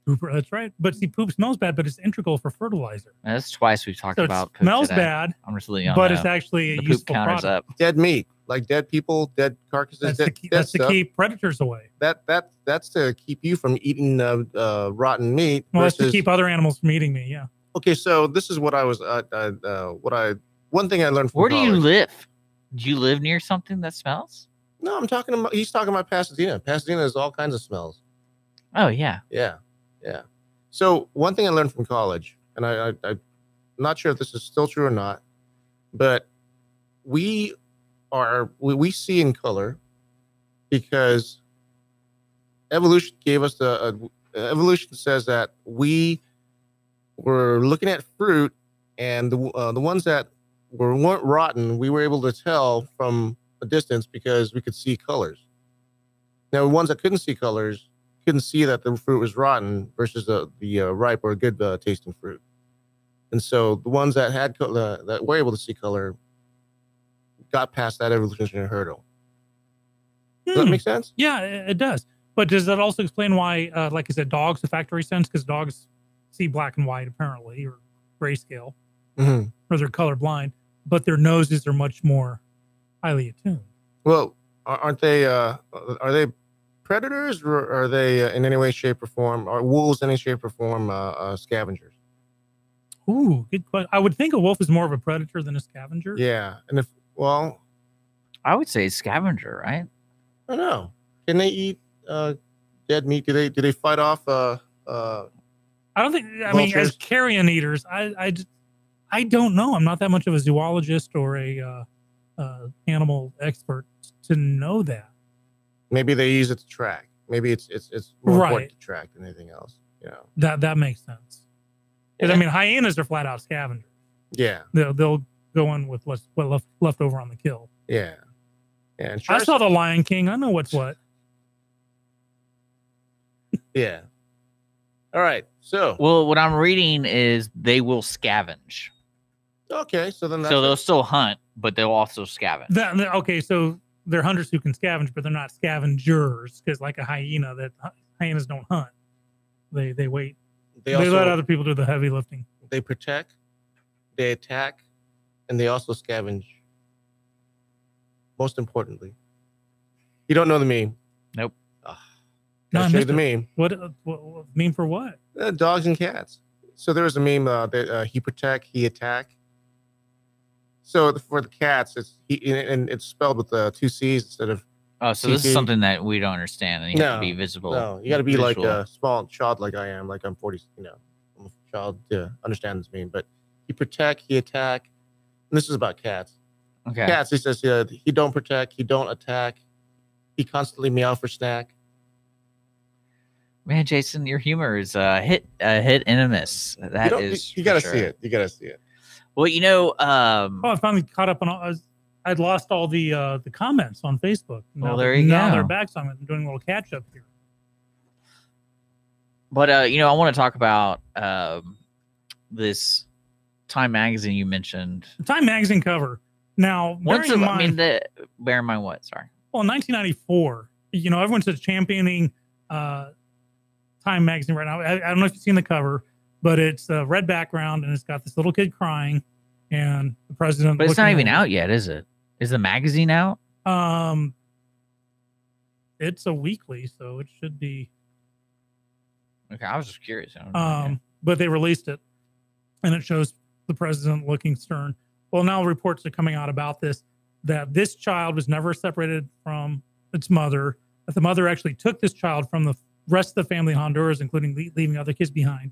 Pooper, that's right. But see, poop smells bad, but it's integral for fertilizer. That's twice we've talked So about it poop smells today. bad, I'm just letting you but know. it's actually a the poop useful counters product. up. Dead meat, like dead people, dead carcasses. That's to keep predators away. That's to keep you from eating rotten meat. Well, that's to versus- keep other animals from eating me. Yeah. Okay, so this is what I was. One thing I learned from Where do you college. live? Do you live near something that smells? No, I'm talking about. He's talking about Pasadena. Pasadena has all kinds of smells. Oh yeah. Yeah. So one thing I learned from college, and I'm not sure if this is still true or not, but we see in color because evolution gave us evolution says that we were looking at fruit, and the ones that weren't rotten, we were able to tell from a distance because we could see colors. Now, the ones that couldn't see colors couldn't see that the fruit was rotten versus the ripe or good tasting fruit. And so the ones that had that were able to see color got past that evolutionary hurdle. Does that make sense? Yeah, it does. But does that also explain why, like I said, dogs have factory sense? Because dogs see black and white apparently, or grayscale, or they're colorblind, but their noses are much more highly attuned. Well, aren't they? Are they predators, or are they in any way, shape, or form? Are wolves in any shape or form scavengers? Ooh, good question. I would think a wolf is more of a predator than a scavenger. Yeah, and I would say scavenger, right? I don't know. Can they eat dead meat? Do they fight off? I don't think. I mean, as carrion eaters, I don't know. I'm not that much of a zoologist or a animal expert to know that. Maybe they use it to track. Maybe it's more important to track than anything else. You know. That makes sense. Because I mean, hyenas are flat out scavengers. Yeah. They'll go in with what's left over on the kill. Yeah. And I saw the Lion King. I know what's what. Yeah. All right. So. Well, what I'm reading is they will scavenge. Okay, so then they'll still hunt, but they'll also scavenge. Okay, so they're hunters who can scavenge, but they're not scavengers, because like a hyena, hyenas don't hunt. They wait. They let other people do the heavy lifting. They protect, they attack, and they also scavenge. Most importantly, you don't know the meme. Nope. I'll show you the meme. What meme for what? Dogs and cats. So there was a meme that he protect, he attack. So for the cats, it's spelled with 2 C's instead of. Oh, so this is something that we don't understand, and you have to be visible. No, you got to be like a small child, like I am. Like I'm 40. I'm a child to understand this meme. But he protect, he attack, and this is about cats. Okay. Cats. He says he don't protect, he don't attack, he constantly meow for snack. Man, Jason, your humor is hit and a miss. That is you got to see it. You got to see it. Well, you know, I finally caught up on. I'd lost all the comments on Facebook. Well, there you go. Now they're back, so I'm doing a little catch up here. But you know, I want to talk about this Time magazine you mentioned. The Time magazine cover. Now, bear in mind what? Sorry. Well, in 1994, you know, everyone's just championing Time magazine right now. I don't know if you've seen the cover, but it's a red background and it's got this little kid crying and the president. But it's not even out yet, is it? Is the magazine out? It's a weekly, so it should be. Okay, I was just curious. But they released it, and it shows the president looking stern. Well, now reports are coming out about this, that this child was never separated from its mother, that the mother actually took this child from the rest of the family in Honduras, including leaving other kids behind,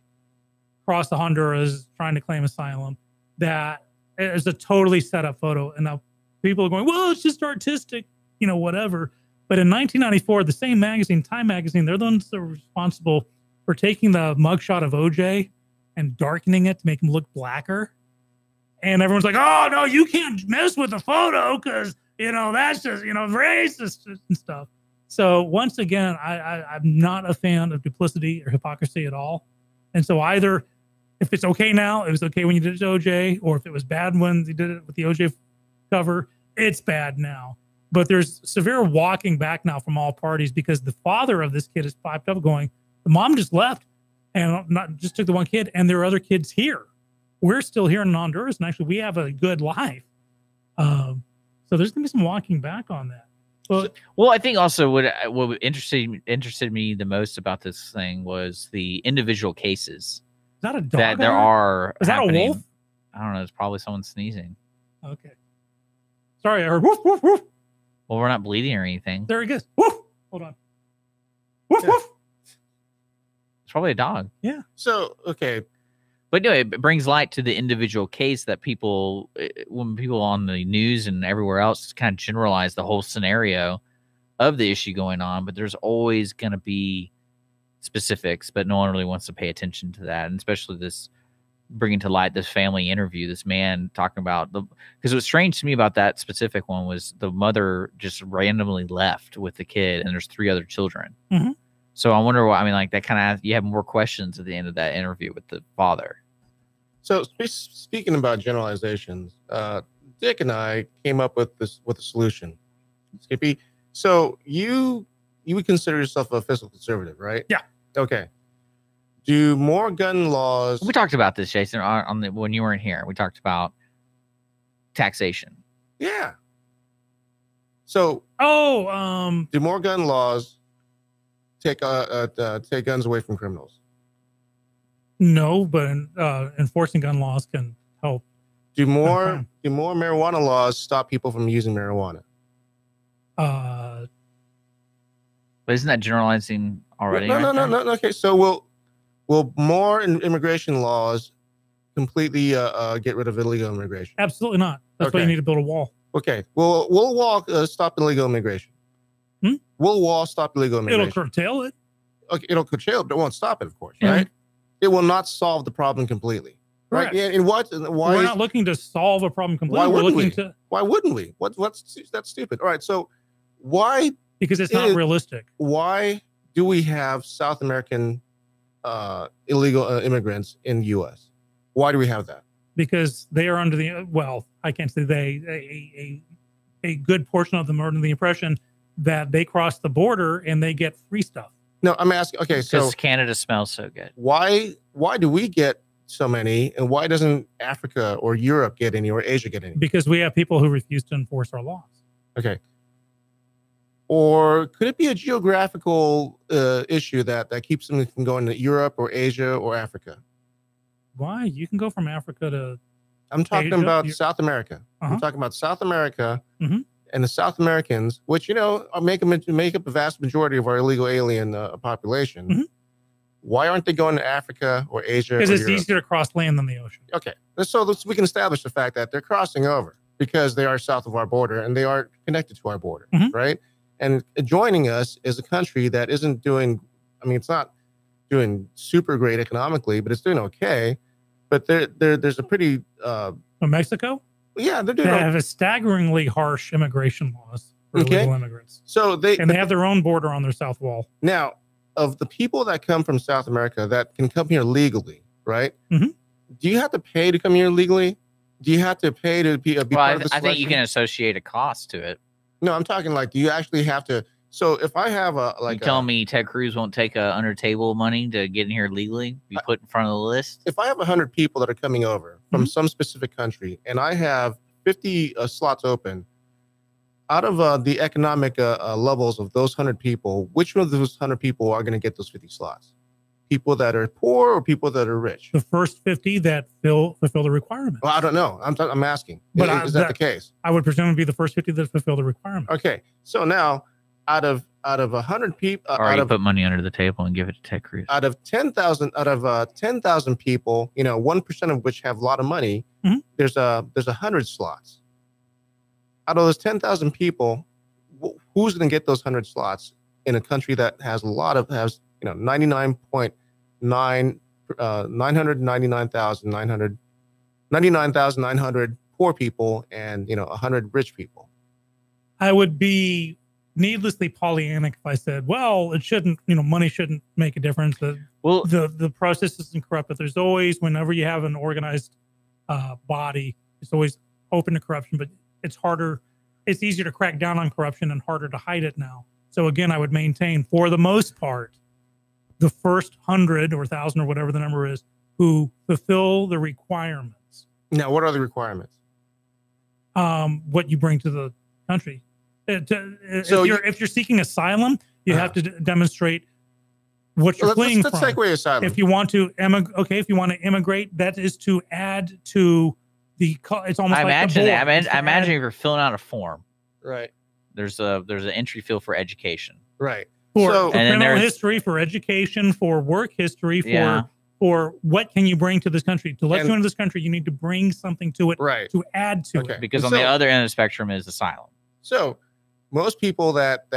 across the Honduras, trying to claim asylum. That is a totally set up photo. And now people are going, well, it's just artistic, you know, whatever. But in 1994, the same magazine, Time magazine, they're the ones that were responsible for taking the mugshot of OJ and darkening it to make him look blacker. And everyone's like, oh, no, you can't mess with the photo because, you know, that's just, you know, racist and stuff. So once again, I'm not a fan of duplicity or hypocrisy at all. And so either if it's okay now, it was okay when you did it to OJ, or if it was bad when you did it with the OJ cover, it's bad now. But there's severe walking back now from all parties because the father of this kid is piped up going, the mom just left. and not just took the one kid, and there are other kids here. We're still here in Honduras, and actually we have a good life. So there's going to be some walking back on that. Well, I think also what interested me the most about this thing was the individual cases. Is that a dog? That there are. Is that a wolf? I don't know. It's probably someone sneezing. Okay. Sorry, I heard woof, woof, woof. Well, we're not bleeding or anything. There he goes. Woof. Hold on. Woof, woof. It's probably a dog. Yeah. So, okay. But no, it brings light to the individual case that when people on the news and everywhere else kind of generalize the whole scenario of the issue going on, but there's always going to be specifics, but no one really wants to pay attention to that. And especially this bringing to light this family interview, this man talking about because what's strange to me about that specific one was the mother just randomly left with the kid and there's 3 other children. Mm-hmm. So I wonder what, I mean, like that kind of, you have more questions at the end of that interview with the father. So speaking about generalizations, Dick and I came up with a solution. Skippy, so you would consider yourself a fiscal conservative, right? Yeah. Okay. Do more gun laws? We talked about this, Jason, when you weren't here. We talked about taxation. Yeah. So, do more gun laws take guns away from criminals? No, but enforcing gun laws can help. Do more marijuana laws stop people from using marijuana? But isn't that generalizing already? No. Okay, so will more immigration laws completely get rid of illegal immigration? Absolutely not. That's why you need to build a wall. Okay. Will a wall stop illegal immigration? Will a wall stop illegal immigration? It'll curtail it. Okay, it'll curtail it, but it won't stop it, of course, right? It will not solve the problem completely. Right? Correct. Yeah, and why We're not looking to solve a problem completely. Why wouldn't We're we? looking to. Why wouldn't we? That's stupid. All right, so why? Because it's not realistic. Why do we have South American illegal immigrants in the U.S.? Why do we have that? Because they are under the I can't say they. A good portion of them are under the impression that they cross the border and they get free stuff. No, I'm asking. Okay, so because Canada smells so good. Why do we get so many, and why doesn't Africa or Europe get any, or Asia get any? Because we have people who refuse to enforce our laws. Okay. Or could it be a geographical issue that keeps them from going to Europe or Asia or Africa? Why? You can go from Africa to. I'm talking about South America. Uh-huh. I'm talking about South America. Mm-hmm. And the South Americans, which make up a vast majority of our illegal alien population. Mm-hmm. Why aren't they going to Africa or Asia? Because it's easier to cross land than the ocean. Okay, so we can establish the fact that they're crossing over because they are south of our border and they are connected to our border, right? And joining us is a country that isn't doing. I mean, it's not doing super great economically, but it's doing okay. But there's a pretty. Mexico. Yeah, they have a staggeringly harsh immigration laws for illegal immigrants. So they have their own border on their south wall. Now, of the people that come from South America that can come here legally, right? Mm-hmm. Do you have to pay to come here legally? Do you have to pay to be part of the selection? I think you can associate a cost to it. No, I'm talking like, do you actually have to? So if I have you telling me Ted Cruz won't take under table money to get in here legally, be put in front of the list? If I have 100 people that are coming over from some specific country and I have 50 slots open, out of the economic levels of those 100 people, which one of those 100 people are going to get those 50 slots? People that are poor or people that are rich? The first 50 that fulfill the requirement. Well, I don't know. I'm asking. But is that the case? I would presume it would be the first 50 that fulfill the requirement. Okay. So now, out of 100 people, or you put money under the table and give it to Ted Cruz. Out of 10,000 people, 1% of which have a lot of money, there's 100 slots. Out of those 10,000 people, who's going to get those 100 slots in a country that has 99,900 poor people and 100 rich people? I would be needlessly Pollyannic if I said, well, it shouldn't, money shouldn't make a difference. The process isn't corrupt, but there's always, whenever you have an organized body, it's always open to corruption, but it's harder. It's easier to crack down on corruption and harder to hide it now. So again, I would maintain, for the most part, the first 100 or 1,000 or whatever the number is who fulfill the requirements. Now, what are the requirements? What you bring to the country. So if you're seeking asylum, you have to demonstrate what you're fleeing let's from. segue asylum. If you want to if you want to immigrate, that is to add to the. It's almost I like imagine. the I imagine if you're filling out a form, right? There's an entry field for education, right? For criminal history, for education, for work history, for what can you bring to this country? To let you into this country, you need to bring something to it, right? To add to it. Because on the other end of the spectrum is asylum. So most people that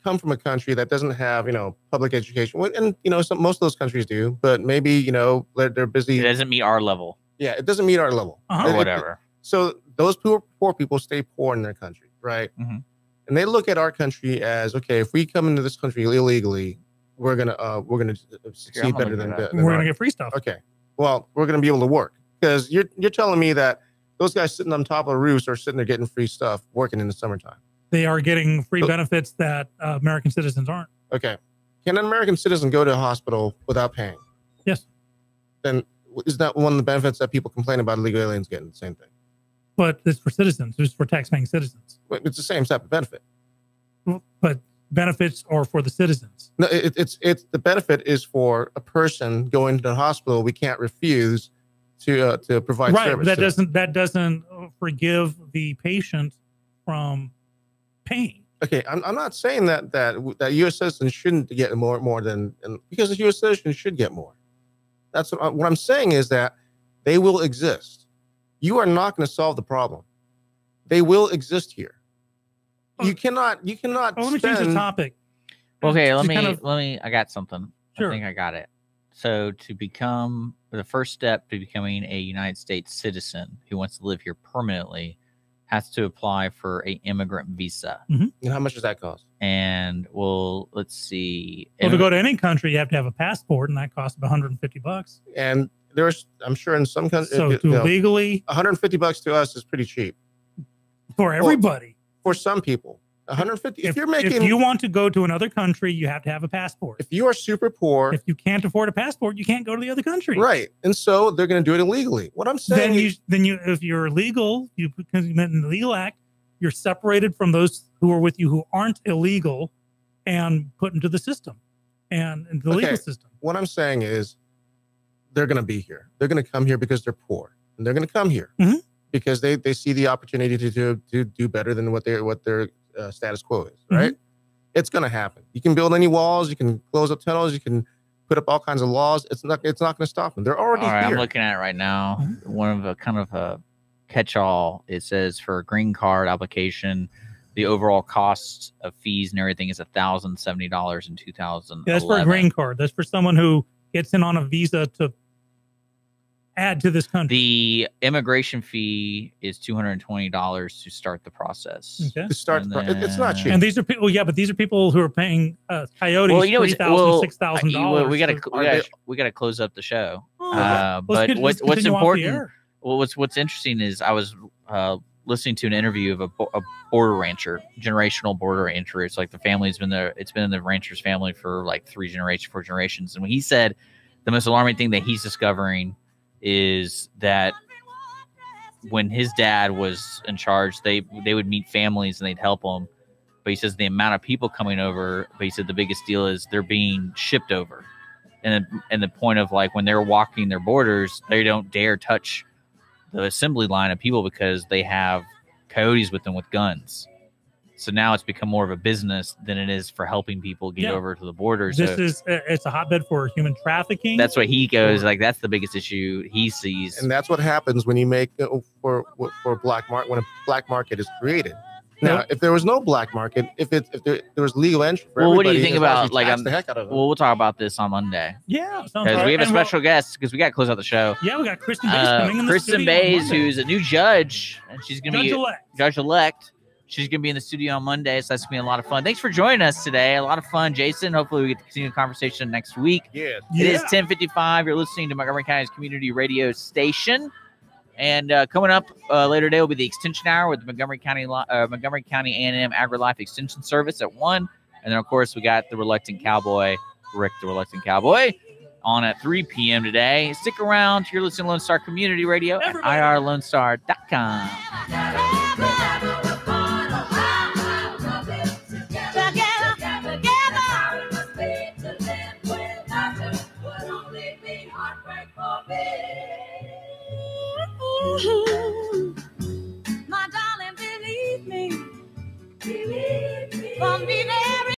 come from a country that doesn't have, public education, and most of those countries do, but maybe they're busy. It doesn't meet our level. Yeah, it doesn't meet our level or whatever. So those poor people stay poor in their country, right? Mm-hmm. And they look at our country as, okay, if we come into this country illegally, we're gonna succeed better than we're gonna get free stuff. Okay, well, we're gonna be able to work, because you're telling me that those guys sitting on top of the roofs are sitting there getting free stuff working in the summertime. They are getting free benefits that American citizens aren't. Okay, can an American citizen go to a hospital without paying? Yes. Then is that one of the benefits that people complain about illegal aliens getting? The same thing. But it's for citizens. It's for tax-paying citizens. It's the same type of benefit. But benefits are for the citizens. No, it's the benefit is for a person going to the hospital. We can't refuse to provide service. Right. That doesn't forgive the patient from pain. Okay, I'm not saying that U.S. citizens shouldn't get more than, because the U.S. citizens should get more. That's what I'm saying is that they will exist. You are not going to solve the problem. They will exist here. You cannot. Let me change the topic. Okay, let me. I got something. Sure. I think I got it. So the first step to becoming a United States citizen who wants to live here permanently has to apply for an immigrant visa. Mm-hmm. And how much does that cost? And let's see. Well, to go to any country, you have to have a passport, and that costs about $150. And I'm sure in some countries, so legally, $150 to us is pretty cheap for everybody. For some people, 150. If you want to go to another country, you have to have a passport. If you are super poor, if you can't afford a passport, you can't go to the other country. Right, and so they're going to do it illegally. What I'm saying, if you're illegal, because you meant an illegal act, you're separated from those who are with you who aren't illegal, and put into the system and the legal system. What I'm saying is, they're going to be here. They're going to come here because they're poor, and they're going to come here because they see the opportunity to do better than what their status quo is. Right? It's going to happen. You can build any walls, you can close up tunnels, you can put up all kinds of laws. It's not going to stop them. They're already here. I'm looking at it right now. One of a kind of a catch-all. It says for a green card application, the overall cost of fees and everything is $1,070 in 2011. That's for a green card. That's for someone who gets in on a visa to add to this country. The immigration fee is $220 to start the process. Okay. To start, it's not cheap. And these are people. Yeah, but these are people who are paying coyotes $3,000, $6,000. We got to close up the show. But what's important? Well, what's interesting is I was listening to an interview of a border rancher, generational border rancher. It's like the family's been there. It's been in the rancher's family for like 4 generations. And when he said the most alarming thing that he's discovering is that when his dad was in charge, they would meet families and they'd help them. But he says the amount of people coming over, but he said the biggest deal is they're being shipped over. And the point of like when they're walking their borders, they don't dare touch the assembly line of people because they have coyotes with them with guns. So now it's become more of a business than it is for helping people get over to the border. It's a hotbed for human trafficking. That's what he goes like. That's the biggest issue he sees, and that's what happens when you make for black market when a black market is created. Now, if there was no black market, if there was legal entry for everybody, what do you think about the heck out of it. Well, we'll talk about this on Monday. Yeah, because we have a special guest because we got to close out the show. Yeah, we got Kristen Bays coming in the Kristen studio Bays, who's a new judge, and she's going to be judge-elect. She's going to be in the studio on Monday, so that's going to be a lot of fun. Thanks for joining us today. A lot of fun, Jason. Hopefully we get to continue the conversation next week. Yeah. It is 10:55. You're listening to Montgomery County's community radio station. And coming up later today will be the Extension Hour with the Montgomery County A&M AgriLife Extension Service at 1. And then, of course, we got the Reluctant Cowboy Rick the Reluctant Cowboy, on at 3 p.m. today. Stick around. You're listening to Lone Star Community Radio at irlonestar.com.